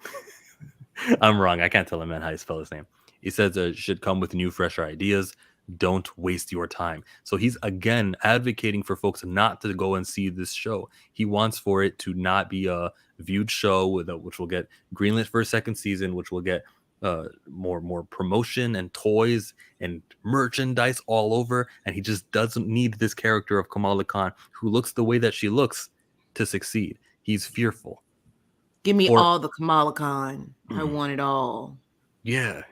I'm wrong. I can't tell a man how to spell his name. He says it should come with new, fresher ideas. Don't waste your time. So he's again advocating for folks not to go and see this show. He wants for it to not be a viewed show which will get greenlit for a second season, which will get more promotion and toys and merchandise all over. And he just doesn't need this character of Kamala Khan, who looks the way that she looks, to succeed. He's fearful. Give me all the Kamala Khan. I want it all. Yeah.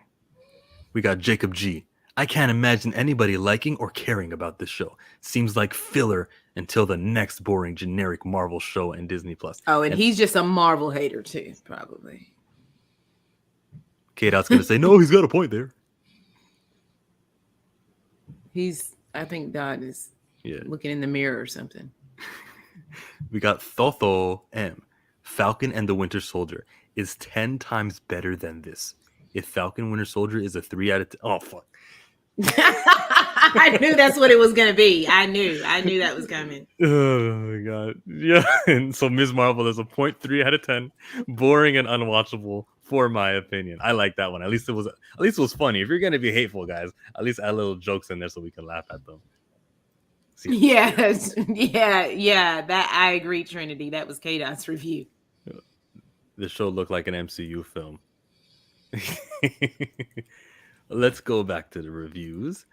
We got Jacob G. I can't imagine anybody liking or caring about this show. Seems like filler until the next boring generic Marvel show and Disney Plus. Oh, and he's just a Marvel hater too, probably. K-Dot's going to say, no, he's got a point there. I think Dot is looking in the mirror or something. We got Thotho M. Falcon and the Winter Soldier is 10 times better than this. If Falcon Winter Soldier is a 3 out of 10. Oh, fuck. I knew that's what it was going to be. I knew that was coming. Oh, my God. Yeah. And so Ms. Marvel is a 0.3 out of 10. Boring and unwatchable, for my opinion. I like that one. At least it was funny. If you're going to be hateful, guys, at least add little jokes in there so we can laugh at them. Yes. Yeah. That I agree, Trinity. That was K-Dot's review. The show looked like an MCU film. Let's go back to the reviews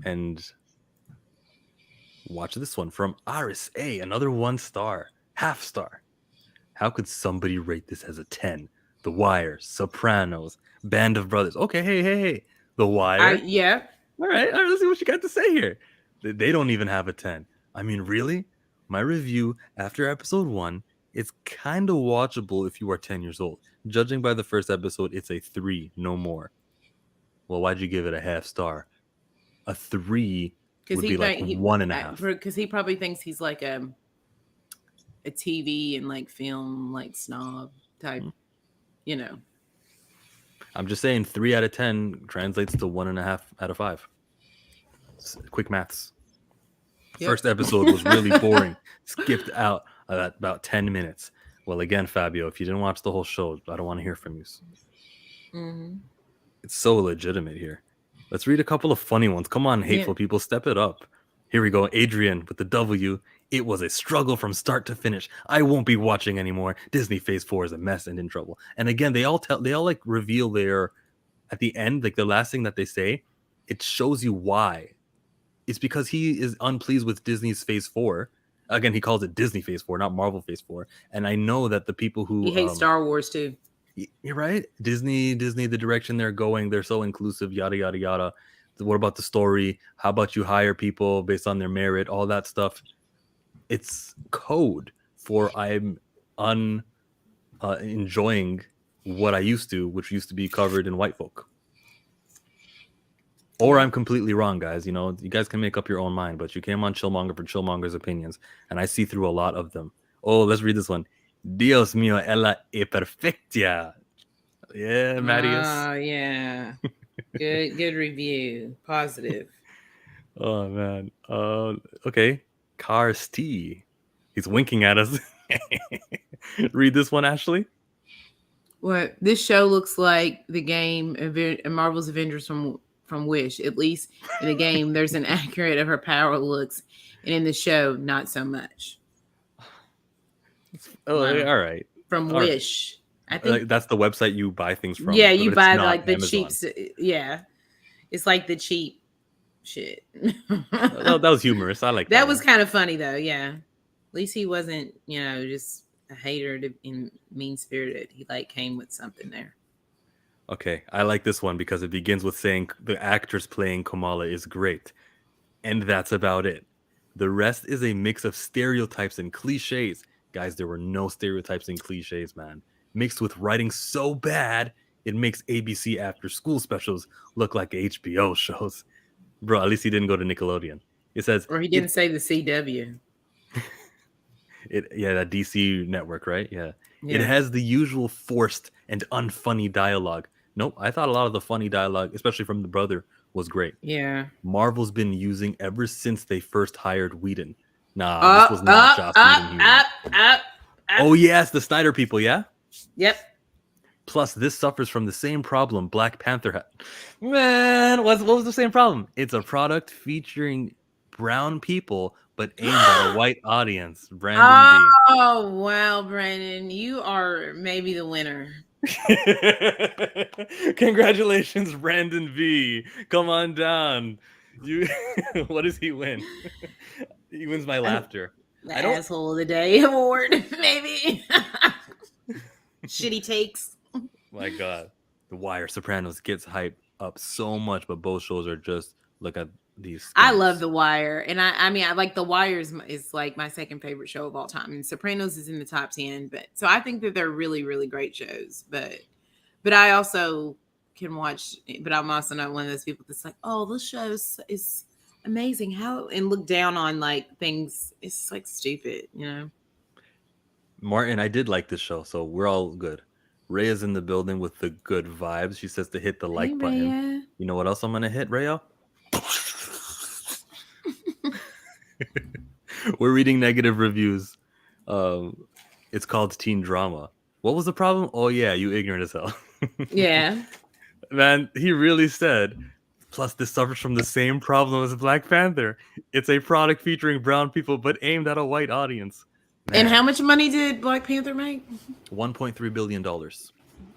and watch this one from Iris A. Another 1 star, half star. How could somebody rate this as a 10? The Wire, Sopranos, Band of Brothers. Okay, hey. The Wire. Yeah. All right. Let's see what you got to say here. They don't even have a 10. I mean, really? My review after episode 1, it's kind of watchable if you are 10 years old. Judging by the first episode, it's a 3, no more. Well, why'd you give it a half star? A 3 would be like 1.5. Because he probably thinks he's like a TV and like film like snob type, you know. I'm just saying 3 out of 10 translates to 1.5 out of 5. Quick maths. Yep. First episode was really boring. Skipped out about 10 minutes. Well, again, Fabio, if you didn't watch the whole show, I don't want to hear from you. Mm-hmm. It's so legitimate here. Let's read a couple of funny ones. Come on, hateful people, step it up. Here we go. Adrian with the W. It was a struggle from start to finish. I won't be watching anymore. Disney Phase 4 is a mess and in trouble. And again, they all like reveal their at the end, like the last thing that they say, it shows you why. It's because he is unpleased with Disney's Phase 4. Again, he calls it Disney Phase 4, not Marvel Phase 4. And I know that the people who He hates Star Wars too. You're right. Disney, the direction they're going, they're so inclusive, yada, yada, yada. What about the story? How about you hire people based on their merit? All that stuff. It's code for I'm enjoying what I used to, which used to be covered in white folk. Or I'm completely wrong, guys. You know, you guys can make up your own mind, but you came on Chillmonger for Chillmonger's opinions, and I see through a lot of them. Oh, let's read this one. Dios mío, ella es perfecta. Yeah, Marius. Oh, yeah. Good review. Positive. Oh, man. Okay. Cars T. He's winking at us. Read this one, Ashley. What? This show looks like the game Marvel's Avengers from Wish. At least in the game, there's an accurate of her power looks, and in the show, not so much. Oh, wow. All right. From all Wish. Right. I think that's the website you buy things from. Yeah, you buy like the Amazon. cheap. Yeah, it's like the cheap shit. That was humorous. I like that. That was kind of funny though. Yeah, at least he wasn't, just a hater and mean spirited. He like came with something there. Okay, I like this one because it begins with saying the actress playing Kamala is great, and that's about it. The rest is a mix of stereotypes and cliches. Guys, there were no stereotypes and cliches, man. Mixed with writing so bad, it makes ABC after school specials look like HBO shows. Bro, at least he didn't go to Nickelodeon. It says... Or he didn't say the CW. That DC network, right? Yeah. It has the usual forced and unfunny dialogue. Nope, I thought a lot of the funny dialogue, especially from the brother, was great. Yeah. Marvel's been using ever since they first hired Whedon. Nah, this was not Joss Whedon. Oh, yes, the Snyder people, yeah? Yep. Plus, this suffers from the same problem Black Panther had. Man, what was the same problem? It's a product featuring brown people, but aimed at a white audience. Brandon V. Oh, wow, Brandon. You are maybe the winner. Congratulations, Brandon V. Come on down. What does he win? He wins my laughter. The Asshole of the Day award, maybe. Shitty takes. My God. The Wire, Sopranos gets hyped up so much, but both shows are just, look at these skins. I love The Wire, and I mean I like The Wire is like my second favorite show of all time, and Sopranos is in the top 10. But so I think that they're really, really great shows. But I also can watch. But I'm also not one of those people that's like, oh, this show is amazing. How and look down on like things. It's like stupid, Martin, I did like this show, so we're all good. Rhea's in the building with the good vibes. She says to hit the like button. Rhea. You know what else I'm gonna hit, Rhea? We're reading negative reviews. It's called teen drama. What was the problem? Oh yeah, you ignorant as hell. Yeah. Man, he really said, plus this suffers from the same problem as Black Panther. It's a product featuring brown people, but aimed at a white audience. Man. And how much money did Black Panther make? $1.3 billion.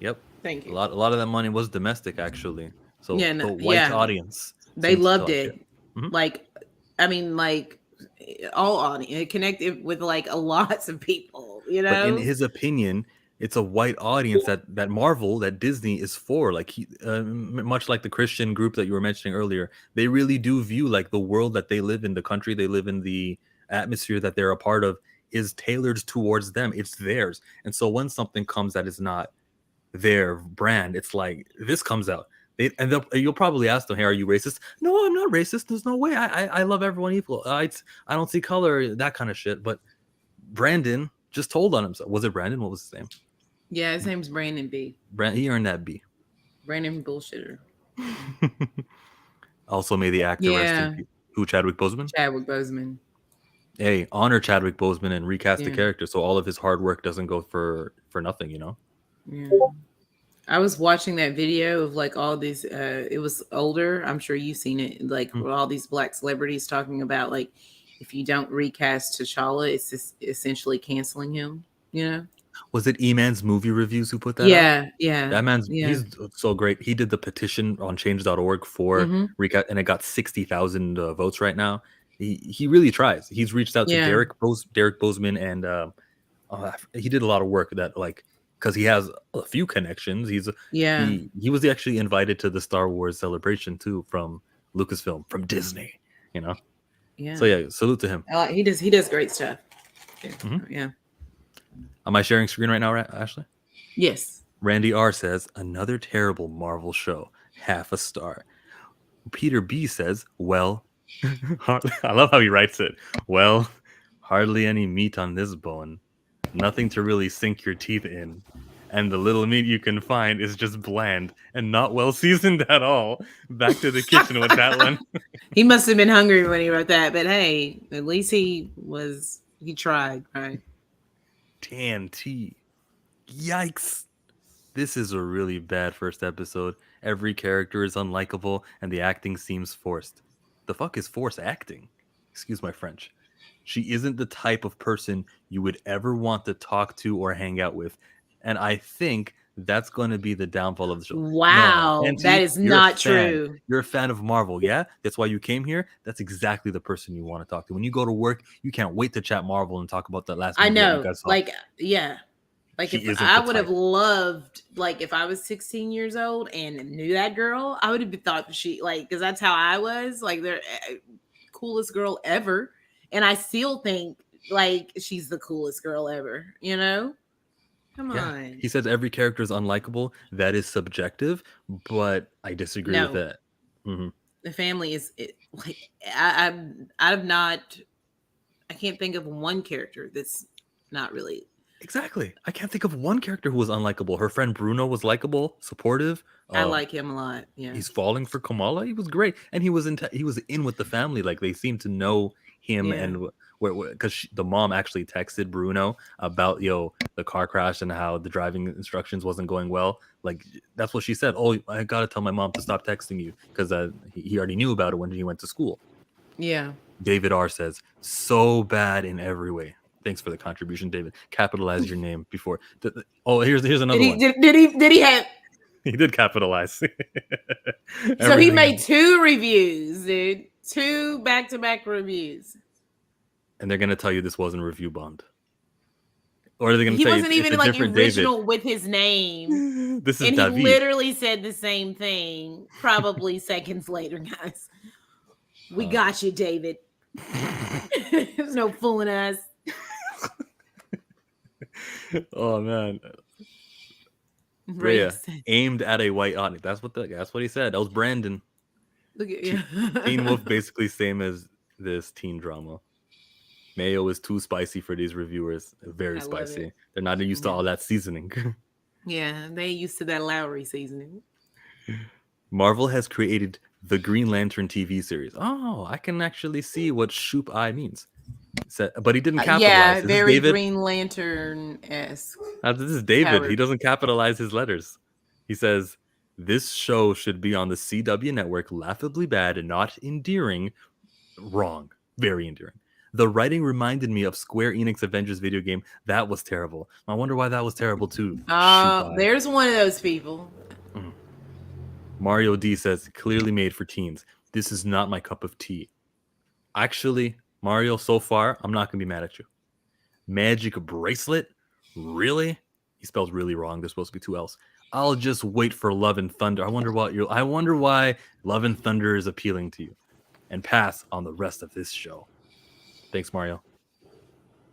Yep. Thank you. A lot of that money was domestic, actually. So the white audience. They loved it. Mm-hmm. Like, I mean, like all audience. It connected with like lots of people, But in his opinion, it's a white audience that Marvel, that Disney is for. Like much like the Christian group that you were mentioning earlier, they really do view like the world that they live in, the country they live in, the atmosphere that they're a part of is tailored towards them. It's theirs. And so when something comes that is not their brand, it's like this comes out. You'll probably ask them, hey, are you racist? No, I'm not racist. There's no way. I love everyone equal. I don't see color, that kind of shit. But Brandon, just told on himself. Was it Brandon? What was his name? Yeah, his name's Brandon B. He earned that B. Brandon Bullshitter. Also, may the actor rest in Yeah, peace. Who, Chadwick Boseman? Chadwick Boseman. Hey, honor Chadwick Boseman and recast the Yeah. character so all of his hard work doesn't go for nothing, you know? Yeah. I was watching that video of like all these it was older, I'm sure you've seen it, like Hmm. all these black celebrities talking about like if you don't recast T'Challa, it's just essentially canceling him, you know? Was it E-Man's movie reviews who put that out? Yeah, yeah, That man's yeah. he's so great. He did the petition on change.org for Mm-hmm. recast, and it got 60,000 votes right now. He really tries. He's reached out to Yeah, Derek Boseman, and he did a lot of work that like because he has a few connections. yeah, He was actually invited to the Star Wars celebration too from Lucasfilm from Disney. You know, yeah. so yeah, salute to him. He does great stuff. Yeah. Mhm. Yeah. Am I sharing screen right now, Ashley? Yes. Randy R says another terrible Marvel show, half a star. Peter B says, well, I love how he writes it. Well, hardly any meat on this bone. Nothing to really sink your teeth in. And the little meat you can find is just bland and not well seasoned at all. Back to the kitchen with that one. He must have been hungry when he wrote that, but hey, at least he tried, right? TNT. Yikes. This is a really bad first episode. Every character is unlikable and the acting seems forced. The fuck is forced acting? Excuse my French. She isn't the type of person you would ever want to talk to or hang out with. And I think that's going to be the downfall of the show. Wow, No, that NT, is you're a not fan. true. You're a fan of Marvel, yeah? That's why you came here. That's exactly the person you want to talk to. When you go to work, you can't wait to chat Marvel and talk about that last movie I that you know, guys saw. like, yeah. Like She if isn't I the would have type. loved, like if I was 16 years old and knew that girl, I would have thought she like because that's how I was. Like they're coolest girl ever, and I still think like she's the coolest girl ever. You know? Come Yeah, on. he says every character is unlikable. That is subjective, but I disagree with No, that. Mhm. the family is like I'm not. I can't think of one character that's not really. Exactly. I can't think of one character who was unlikable. Her friend Bruno was likable, supportive. I like him a lot. Yeah, He's falling for Kamala. He was great, and he was in with the family. Like they seemed to know him, yeah, and because the mom actually texted Bruno about the car crash and how the driving instructions wasn't going well. Like that's what she said. Oh, I gotta tell my mom to stop texting you because he already knew about it when he went to school. yeah. David R says so bad in every way. Thanks for the contribution, David. Capitalize your name before. Oh, here's another one. Did he have? He did capitalize. So he Everything made is- 2 reviews, dude. 2 back-to-back reviews. and they're gonna tell you this wasn't review bombed, or they're gonna He say wasn't it's even a like different original with his name. David. This is And he David. literally said the same thing, probably seconds later, guys. We got you, David. There's no fooling us. Oh man, Ray Rhea said- aimed at a white audience. That's what he said. That was Brandon. Look at you. Teen Wolf basically same as this teen drama. Mayo is too spicy for these reviewers. Very I love spicy. it. They're not used to Yeah. all that seasoning. Yeah, they used to that Lowry seasoning. Marvel has created the Green Lantern TV series. Oh, I can actually see what Shoop Eye means. But he didn't capitalize. Yeah, This is very David. Green Lantern-esque. This is David. Howard. He doesn't capitalize his letters. He says, this show should be on the CW network, laughably bad and not endearing. Wrong. Very endearing. The writing reminded me of Square Enix Avengers video game. That was terrible. I wonder why that was terrible too. There's one of those people. Mario D says, clearly made for teens. This is not my cup of tea. Actually, Mario, so far, I'm not going to be mad at you. Magic Bracelet? Really? He spells really wrong. There's supposed to be 2 L's. I'll just wait for Love and Thunder. I wonder why Love and Thunder is appealing to you. And pass on the rest of this show. Thanks, Mario.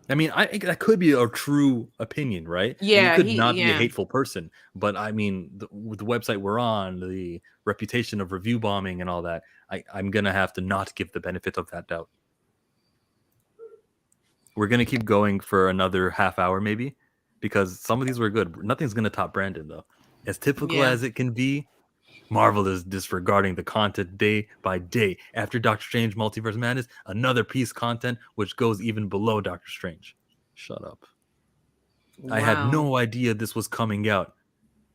I mean, I think that could be a true opinion, right? Yeah, you could not be a hateful person, but I mean, with the website we're on, the reputation of review bombing and all that, I'm gonna have to not give the benefit of that doubt. We're gonna keep going for another half hour, maybe, because some of these were good. Nothing's gonna top Brandon though. As typical Yeah. as it can be, Marvel is disregarding the content day by day. After Doctor Strange Multiverse Madness, another piece content which goes even below Doctor Strange. Shut up. I had Wow. no idea this was coming out.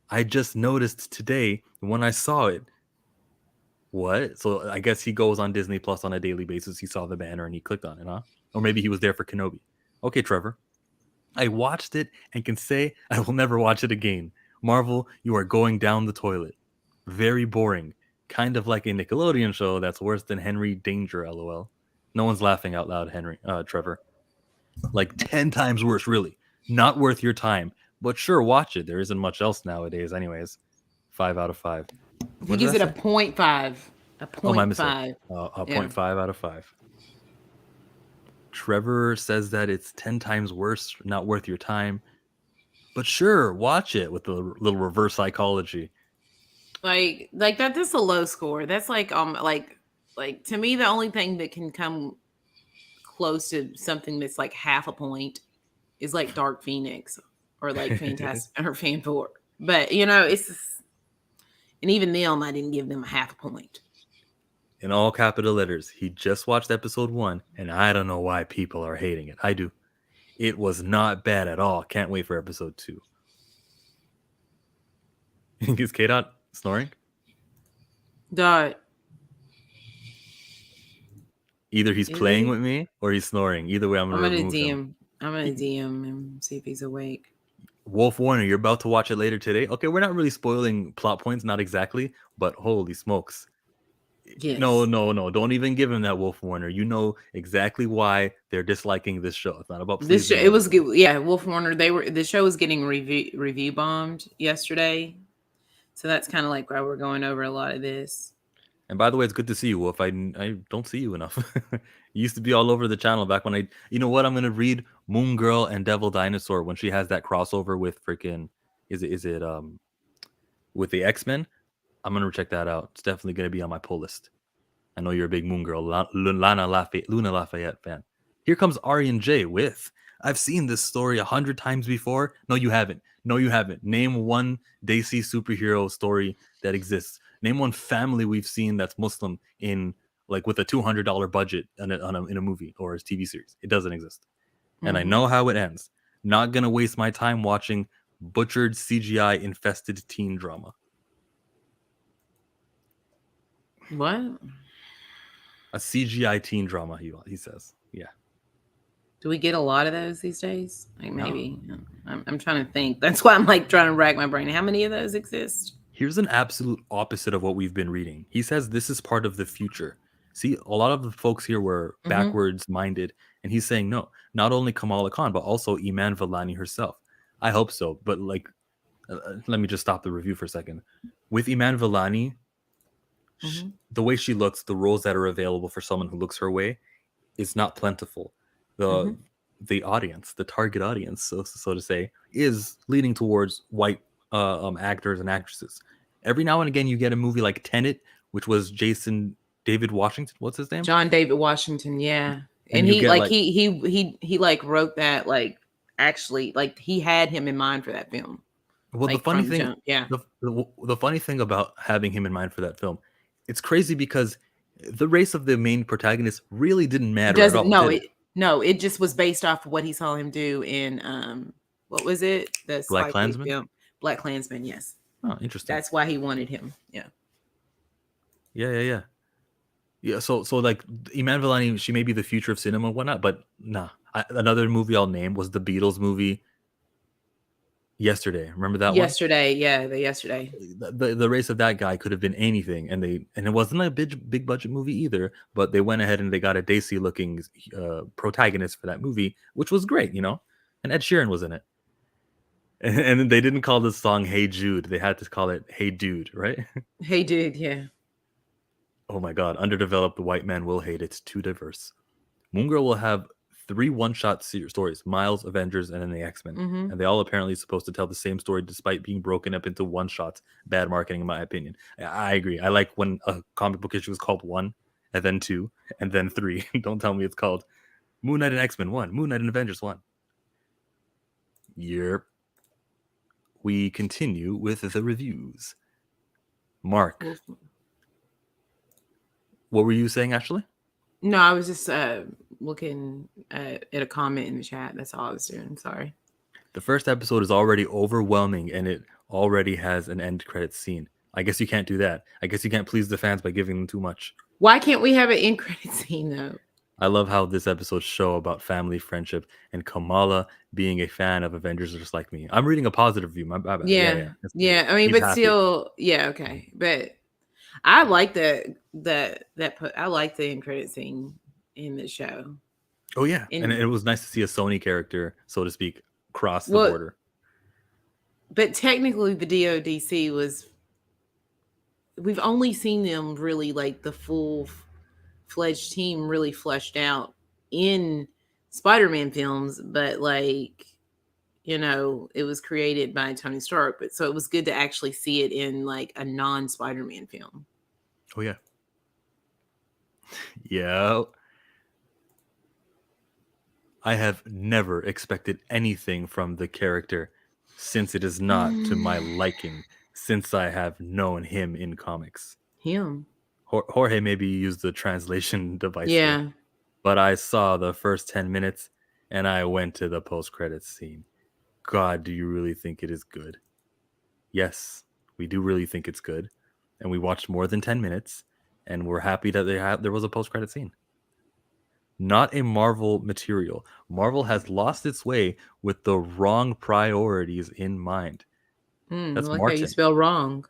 I just noticed today when I saw it. What? So I guess he goes on Disney Plus on a daily basis. He saw the banner and he clicked on it, huh? Or maybe he was there for Kenobi. Okay, Trevor. I watched it and can say I will never watch it again. Marvel, you are going down the toilet. Very boring. Kind of like a Nickelodeon show that's worse than Henry Danger, lol. No one's laughing out loud, Trevor. Like 10 times worse, really. Not worth your time. But sure, watch it. There isn't much else nowadays, anyways. 5 out of 5. He What did I gives it a say? 0.5. A Oh, my point mistake. 5. A Yeah. 0.5 out of 5. Trevor says that it's 10 times worse, not worth your time. But sure, watch it with the little reverse psychology. Like that's a low score. That's like to me the only thing that can come close to something that's like half a point is like Dark Phoenix or like Fantastic or Fan 4. But and even them I didn't give them a half a point. In all capital letters, he just watched episode 1, and I don't know why people are hating it. I do. It was not bad at all. Can't wait for episode 2. Is K-Dot snoring? Dot. Either he's Is playing he? with me or he's snoring. Either way, I'm going I'm to gonna remove him. DM. I'm gonna DM him, see if he's awake. Wolf Warner, you're about to watch it later today. Okay, we're not really spoiling plot points, not exactly, but holy smokes. Yes. No, don't even give him that, Wolf Warner. You know exactly why they're disliking this show. It's not about This show, pleasing it was everyone. good. Yeah, Wolf Warner. The show was getting review bombed yesterday, so that's kind of like why we're going over a lot of this. And by the way, it's good to see you, Wolf. I don't see you enough. You used to be all over the channel back when you know what? I'm gonna read Moon Girl and Devil Dinosaur when she has that crossover with freaking is it with the X-Men. I'm gonna check that out. It's definitely gonna be on my pull list. I know you're a big Moon Girl, Luna Lafayette fan. Here comes Arian J with I've seen this story 100 times before. No, you haven't. No, you haven't. Name one DC superhero story that exists. Name one family we've seen that's Muslim in like with a $200 budget in a movie or a TV series. It doesn't exist. And I know how it ends. Not gonna waste my time watching butchered CGI infested teen drama. What? A CGI teen drama, he says. Yeah. Do we get a lot of those these days? Like maybe. No. I'm trying to think. That's why I'm like trying to rack my brain. How many of those exist? Here's an absolute opposite of what we've been reading. He says this is part of the future. See, a lot of the folks here were backwards minded, and he's saying no, not only Kamala Khan, but also Iman Vellani herself. I hope so, but like, let me just stop the review for a second. With Iman Vellani, the way she looks, the roles that are available for someone who looks her way, is not plentiful. The audience, the target audience, so to say, is leaning towards white actors and actresses. Every now and again, you get a movie like Tenet, which was Jason David Washington. What's his name? John David Washington. Yeah, And and you he get, like like- he like wrote that like actually like he had him in mind for that film. Well, like, the funny from thing, jump, yeah. the funny thing about having him in mind for that film, it's crazy because the race of the main protagonist really didn't matter at all. It just was based off of what he saw him do in what was it? The Black Spike Lee Klansman? film. Black Klansman, yes. Oh, interesting. That's why he wanted him. Yeah. Yeah, so like Iman Vellani, she may be the future of cinema and whatnot, but nah. Another movie I'll name was the Beatles movie Yesterday. Remember that Yesterday, yeah, the Yesterday. one? The race of that guy could have been anything, and it wasn't a big budget movie either, but they went ahead and they got a Daisy looking protagonist for that movie, which was great, you know. And Ed Sheeran was in it. And they didn't call this song "Hey Jude"; they had to call it "Hey Dude," right? Hey, dude, yeah. Oh my god, underdeveloped white man will hate it. Too diverse. Moon Girl will have 3 one-shot stories: Miles, Avengers, and then the X-Men. And they all apparently supposed to tell the same story despite being broken up into one-shots. Bad marketing, in my opinion. I agree. I like when a comic book issue is called 1, and then 2, and then 3. Don't tell me it's called Moon Knight and X-Men won. Moon Knight and Avengers won. Yep. We continue with the reviews. Mark, what were you saying, Ashley? No, I was just looking at a comment in the chat. That's all I was doing. Sorry. The first episode is already overwhelming, and it already has an end credit scene. I guess you can't do that. I guess you can't please the fans by giving them too much. Why can't we have an end credit scene though? I love how this episode's show about family, friendship, and Kamala being a fan of Avengers just like me. I'm reading a positive review. My bad. Yeah. I mean, He's but happy. still, yeah, okay. But I like I like the end credit scene in the show. Oh yeah, and it was nice to see a Sony character, so to speak, cross the border. But technically, the DODC was. We've only seen them really like the full-fledged team really fleshed out in Spider-Man films, but like, you know, it was created by Tony Stark, but so it was good to actually see it in like a non-Spider-Man film. Oh yeah. Yeah. I have never expected anything from the character since it is not to my liking, since I have known him in comics. Him. Jorge maybe used the translation device. Yeah. There, but I saw the first 10 minutes and I went to the post-credits scene. God, do you really think it is good? Yes, we do really think it's good. And we watched more than 10 minutes and we're happy that there was a post-credit scene. Not a Marvel material. Marvel has lost its way with the wrong priorities in mind. That's I like Martin. how you spell wrong.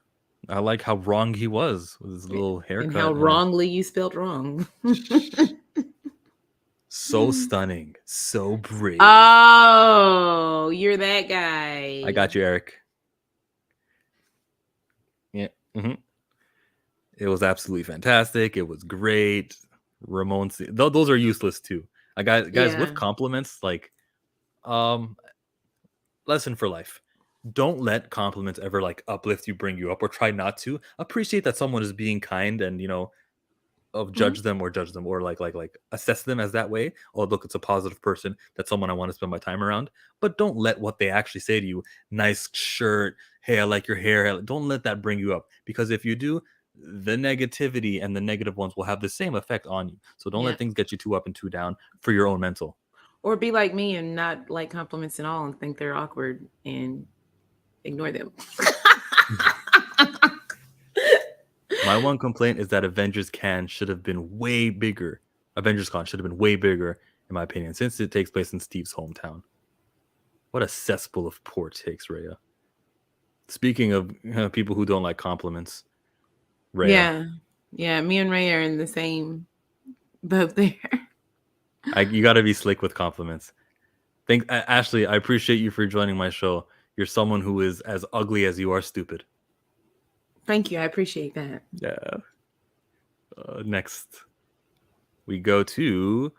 I like how wrong he was with his little haircut. And how wrongly you spelled wrong. So stunning. So brave. Oh, you're that guy. I got you, Eric. Yeah. Mm-hmm. It was absolutely fantastic. It was great. Ramon's, those are useless too. Guys, with compliments, like, lesson for life. Don't let compliments ever like uplift you, bring you up, or try not to. Appreciate that someone is being kind and, you know, judge them or like assess them as that way. Oh, look, it's a positive person. That's someone I want to spend my time around. But don't let what they actually say to you, nice shirt, hey, I like your hair. Don't let that bring you up, because if you do, the negativity and the negative ones will have the same effect on you. So don't let things get you too up and too down for your own mental. Or be like me and not like compliments at all and think they're awkward and ignore them. My one complaint is that Avengers Con should have been way bigger. Avengers Con should have been way bigger, in my opinion, since it takes place in Steve's hometown. What a cesspool of poor takes, Rhea. Speaking of people who don't like compliments, Rhea. Yeah, me and Ray are in the same boat there. You got to be slick with compliments. Ashley, I appreciate you for joining my show. You're someone who is as ugly as you are stupid. Thank you. I appreciate that. Yeah. Next, we go to...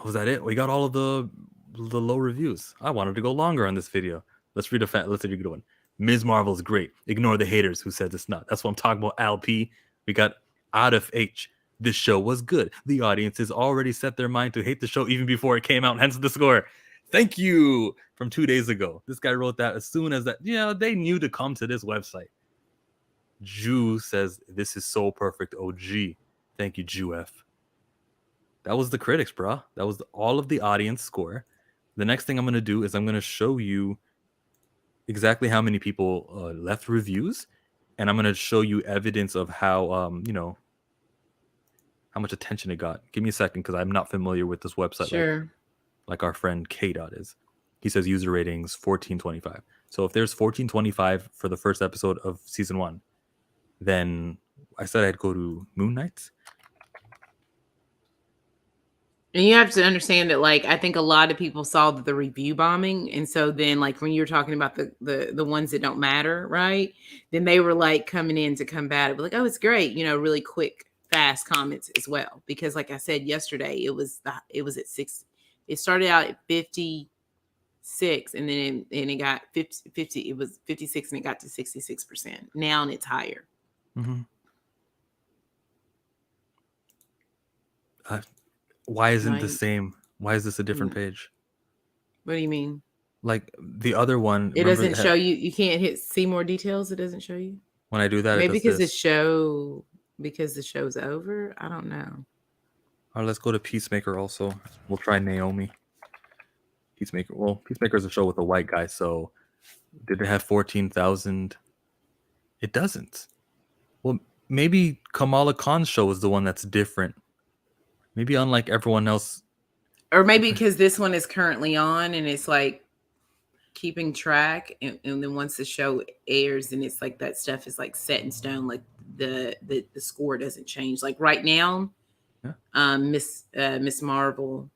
was that it? We got all of the low reviews. I wanted to go longer on this video. Let's read a good one. Ms. Marvel's great. Ignore the haters who said it's not. That's what I'm talking about, LP. We got Out of H. This show was good. The audience has already set their mind to hate the show even before it came out, hence the score. Thank you. From 2 days ago. This guy wrote that as soon as that. Yeah, they knew to come to this website. Jew says, this is so perfect, OG. Thank you, Jew F. That was the critics, bro. That was all of the audience score. The next thing I'm going to do is I'm going to show you exactly how many people left reviews, and I'm going to show you evidence of how, you know, how much attention it got. Give me a second, because I'm not familiar with this website. Sure. Like our friend K-Dot is. He says user ratings 1425. So if there's 1425 for the first episode of season 1, then I said I'd go to Moon Knight. And you have to understand that, like, I think a lot of people saw the review bombing, and so then, like, when you're talking about the ones that don't matter, right? Then they were like coming in to combat it, but like, oh, it's great, you know, really quick, fast comments as well. Because, like I said yesterday, it was at 6. It started out at 56, and then it got 50. It was 56, and it got to 66%. Now and it's higher. Mm-hmm. Why isn't the Right. same? Why is this a different Mm. page? What do you mean? Like the other one, It remember doesn't show you. You can't see more details. It doesn't show you. when I do that, it Maybe does because this. the show's over. I don't know. All right, let's go to Peacemaker also. We'll try Naomi. Peacemaker. Well, Peacemaker is a show with a white guy, so did it have 14,000? It doesn't. Well, maybe Kamala Khan's show is the one that's different. Maybe unlike everyone else. Or maybe because this one is currently on and it's like keeping track, and then once the show airs, and it's like that stuff is like set in stone. Like the score doesn't change. Like right now, Yeah. Miss Marvel,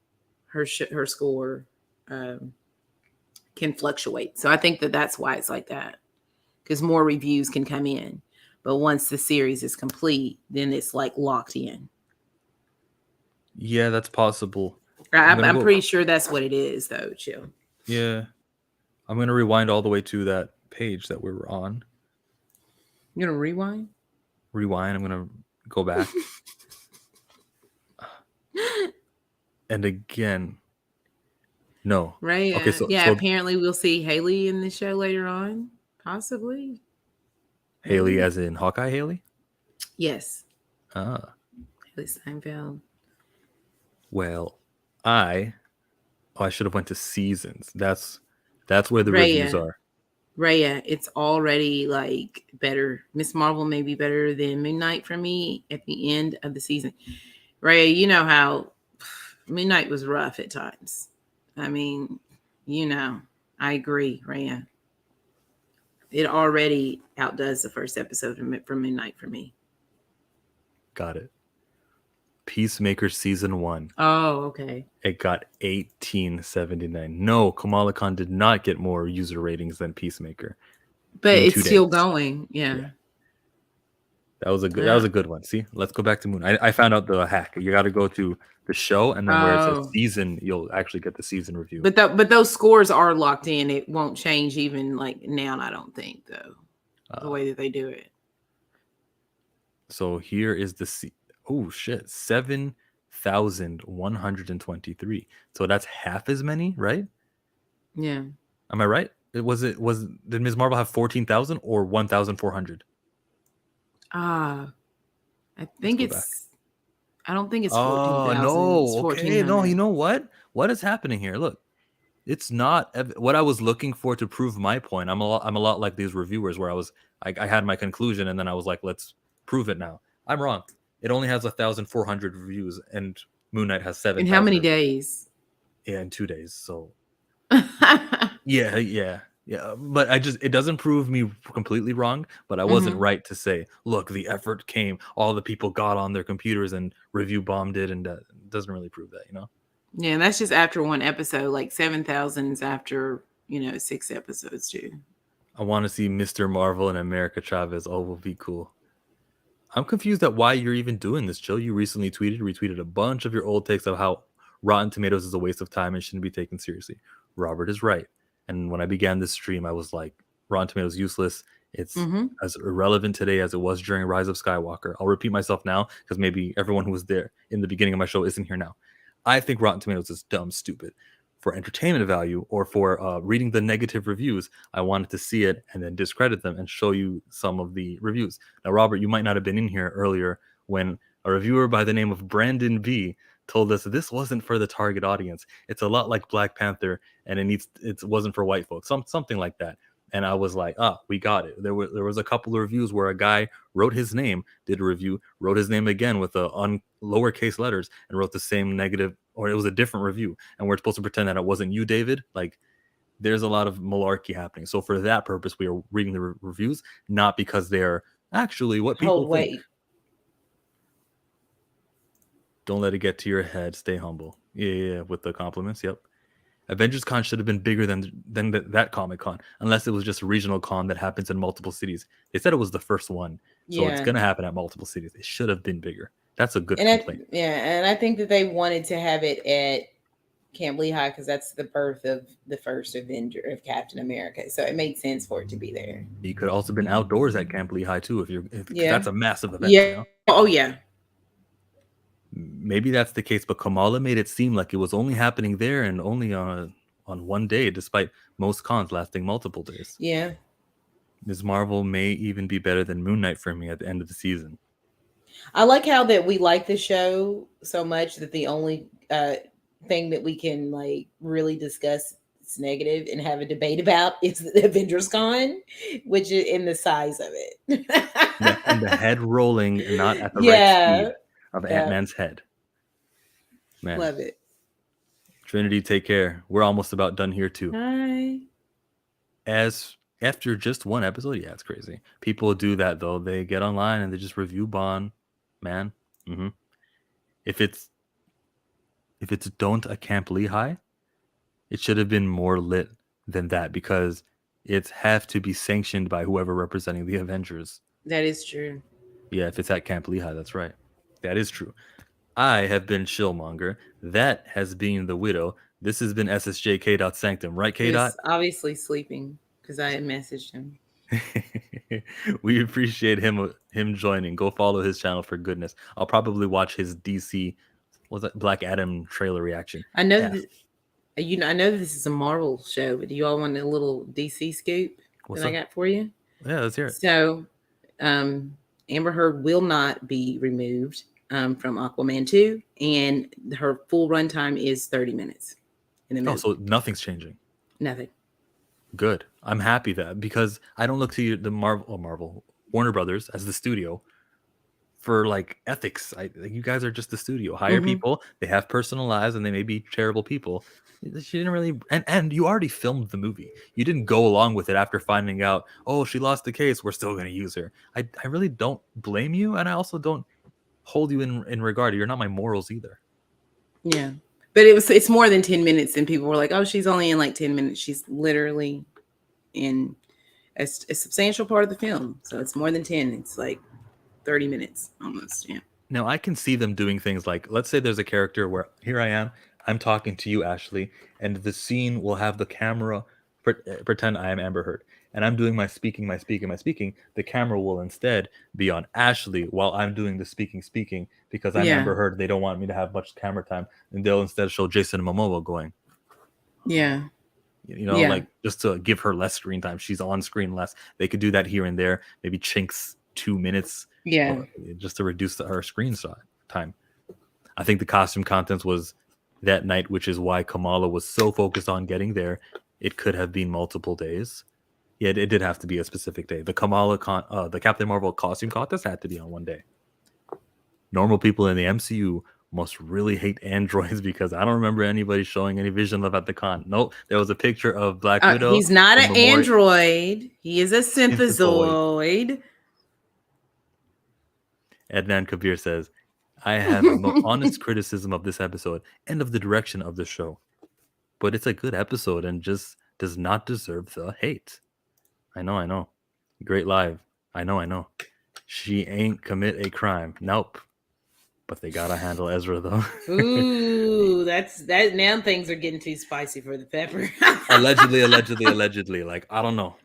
her score can fluctuate. So I think that's why it's like that, because more reviews can come in. But once the series is complete, then it's like locked in. Yeah, that's possible. I'm pretty sure that's what it is, though. Chill. Yeah, I'm gonna rewind all the way to that page that we were on. You're gonna rewind. Rewind. I'm gonna go back. And again, no. Right. Okay, so apparently we'll see Haley in the show later on, possibly. Haley, as in Hawkeye Haley. Yes. Ah. Haley Steinfeld. Well, I should have went to seasons. That's where the reviews are. Raya, it's already like better. Miss Marvel may be better than Moon Knight for me at the end of the season. Raya, you know how Moon Knight was rough at times. I mean, I agree, Raya. It already outdoes the first episode from Moon Knight for me. Got it. Peacemaker season 1. Oh, okay. It got 1879. No, Kamala Khan did not get more user ratings than Peacemaker. But it's still going. Yeah. That was a good one. See, let's go back to Moon. I found out the hack. You got to go to the show, and then where it says season, you'll actually get the season review. But those scores are locked in. It won't change even like now. I don't think though, the way that they do it. So here is the 7,123. So that's half as many, right? Yeah. Am I right? Did Ms. Marvel have 14,000 or 1,400? I think I don't think it's 14,000. Oh, no. Okay. No, you know what? What is happening here? Look, it's not what I was looking for to prove my point. I'm a lot like these reviewers where I had my conclusion and then I was like, let's prove it now. I'm wrong. It only has 1,400 reviews and Moon Knight has 7,000. In how many days? Yeah, in 2 days. So yeah. But it doesn't prove me completely wrong, but I wasn't right to say, look, the effort came, all the people got on their computers and review bombed it, and doesn't really prove that, Yeah, and that's just after one episode. Like 7,000 is after 6 episodes too. I want to see Mr. Marvel and America Chavez. Oh, will be cool. I'm confused at why you're even doing this, Joe. You recently retweeted a bunch of your old takes of how Rotten Tomatoes is a waste of time and shouldn't be taken seriously. Robert is right. And when I began this stream, I was like, Rotten Tomatoes useless. It's as irrelevant today as it was during Rise of Skywalker. I'll repeat myself now because maybe everyone who was there in the beginning of my show isn't here now. I think Rotten Tomatoes is dumb, stupid. For entertainment value or for reading the negative reviews, I wanted to see it and then discredit them and show you some of the reviews. Now, Robert, you might not have been in here earlier when a reviewer by the name of Brandon B told us this wasn't for the target audience. It's a lot like Black Panther, and it wasn't for white folks, something like that. And I was like, we got it. There was a couple of reviews where a guy wrote his name, did a review, wrote his name again with lowercase letters, and wrote the same negative, or it was a different review. And we're supposed to pretend that it wasn't you, David. Like, there's a lot of malarkey happening. So for that purpose, we are reading the reviews, not because they're actually what people think. Don't let it get to your head. Stay humble. Yeah, with the compliments. Yep. Avengers Con should have been bigger than that Comic Con, unless it was just a regional con that happens in multiple cities. They said it was the first one, so it's going to happen at multiple cities. It should have been bigger. That's a good complaint. And I think that they wanted to have it at Camp Lehigh because that's the birth of the first Avenger of Captain America, so it made sense for it to be there. You could also been outdoors at Camp Lehigh too, if that's a massive event. Yeah. Oh yeah. Maybe that's the case, but Kamala made it seem like it was only happening there and only on one day, despite most cons lasting multiple days. Yeah. Ms. Marvel may even be better than Moon Knight for me at the end of the season. I like how that we like the show so much that the only thing that we can like really discuss it's negative and have a debate about is the Avengers Con, which is in the size of it. And the head rolling and not at the right Yeah. speed of Yeah. Ant-Man's head. Man. Love it. Trinity, take care. We're almost about done here too. Hi. As after just one episode, yeah, it's crazy. People do that though. They get online and they just review Bond. Man. Mm-hmm. If it's Don't a Camp Lehigh, it should have been more lit than that because it's have to be sanctioned by whoever representing the Avengers. That is true. Yeah, if it's at Camp Lehigh, that's right. That is true. I have been Shillmonger. That has been The Widow. This has been SSJ Sanctum, right, K. He's obviously sleeping because I had messaged him. We appreciate him joining. Go follow his channel for goodness. I'll probably watch his DC, was that Black Adam trailer reaction. I know that I know this is a Marvel show, but do you all want a little DC scoop What's that up? I got for you? Yeah, let's hear it. So, Amber Heard will not be removed from Aquaman 2, and her full runtime is 30 minutes in the movie. Oh, so nothing's changing. Nothing. Good. I'm happy that because I don't look to the Marvel Warner Brothers as the studio for like ethics. You guys are just the studio. Hire people. They have personal lives and they may be terrible people. She didn't really, and you already filmed the movie. You didn't go along with it after finding out, oh, she lost the case. We're still going to use her. I really don't blame you, and I also don't hold you in regard. You're not my morals either. Yeah. But it's more than 10 minutes, and people were like, oh, she's only in like 10 minutes. She's literally in a substantial part of the film. So it's more than 10. It's like 30 minutes almost. Yeah. Now I can see them doing things like, let's say there's a character where here I am, I'm talking to you, Ashley, and the scene will have the camera pretend I am Amber Heard, and I'm doing my speaking. The camera will instead be on Ashley while I'm doing the speaking because I'm Amber Heard. They don't want me to have much camera time, and they'll instead show Jason Momoa going. Yeah. Like just to give her less screen time. She's on screen less. They could do that here and there. Maybe Chink's 2 minutes. Yeah. Just to reduce her screen time. I think the costume contest was that night, which is why Kamala was so focused on getting there. It could have been multiple days. Yeah, it did have to be a specific day. The the Captain Marvel costume contest had to be on one day. Normal people in the MCU must really hate androids because I don't remember anybody showing any vision love at the con. Nope, there was a picture of Black Widow. He's not an android. He is a synthezoid. Adnan Kabir says, I have the honest criticism of this episode and of the direction of the show. But it's a good episode and just does not deserve the hate. I know. Great live. I know. She ain't commit a crime. Nope. But they gotta handle Ezra though. Ooh, that now things are getting too spicy for the pepper. allegedly. Like, I don't know.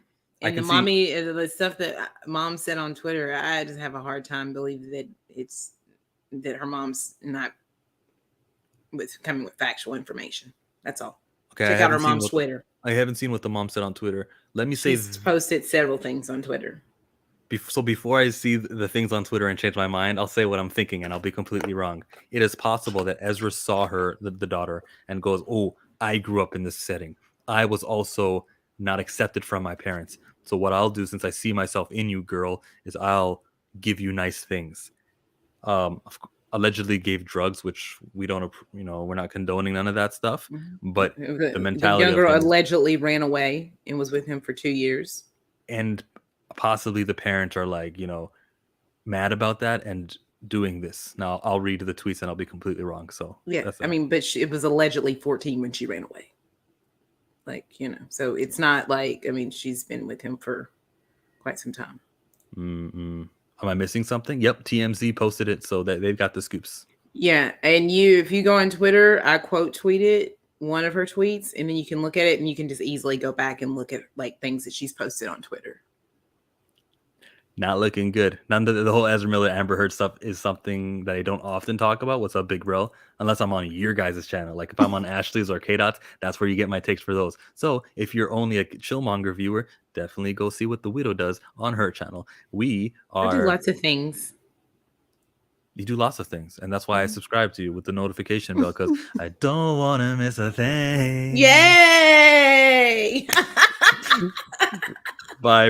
And the stuff that mom said on Twitter, I just have a hard time believing that her mom's not coming with factual information. That's all. Okay, check out her mom's Twitter. I haven't seen what the mom said on Twitter. Let me say, she's posted several things on Twitter. So before I see the things on Twitter and change my mind, I'll say what I'm thinking, and I'll be completely wrong. It is possible that Ezra saw her, the daughter, and goes, "Oh, I grew up in this setting. I was also not accepted from my parents. So what I'll do, since I see myself in you, girl, is I'll give you nice things." Allegedly gave drugs, which we don't, we're not condoning none of that stuff. But the mentality, the young girl allegedly ran away and was with him for 2 years, and possibly the parents are like, mad about that and doing this. Now I'll read the tweets and I'll be completely wrong. So yeah, I mean, but it was allegedly 14 when she ran away. Like, so it's not like, I mean, she's been with him for quite some time. Am I missing something? Yep, TMZ posted it, so that they've got the scoops. Yeah, and if you go on Twitter, I quote tweeted one of her tweets, and then you can look at it, and you can just easily go back and look at like things that she's posted on Twitter. Not looking good. None of the whole Ezra Miller Amber Heard stuff is something that I don't often talk about. What's up, big bro? Unless I'm on your guys' channel. Like if I'm on Ashley's or K-Dot's, that's where you get my takes for those. So if you're only a Chillmonger viewer, definitely go see what the Widow does on her channel. We I do are lots of things. You do lots of things, and that's why I subscribe to you with the notification bell, because I don't want to miss a thing. Yay! Bye.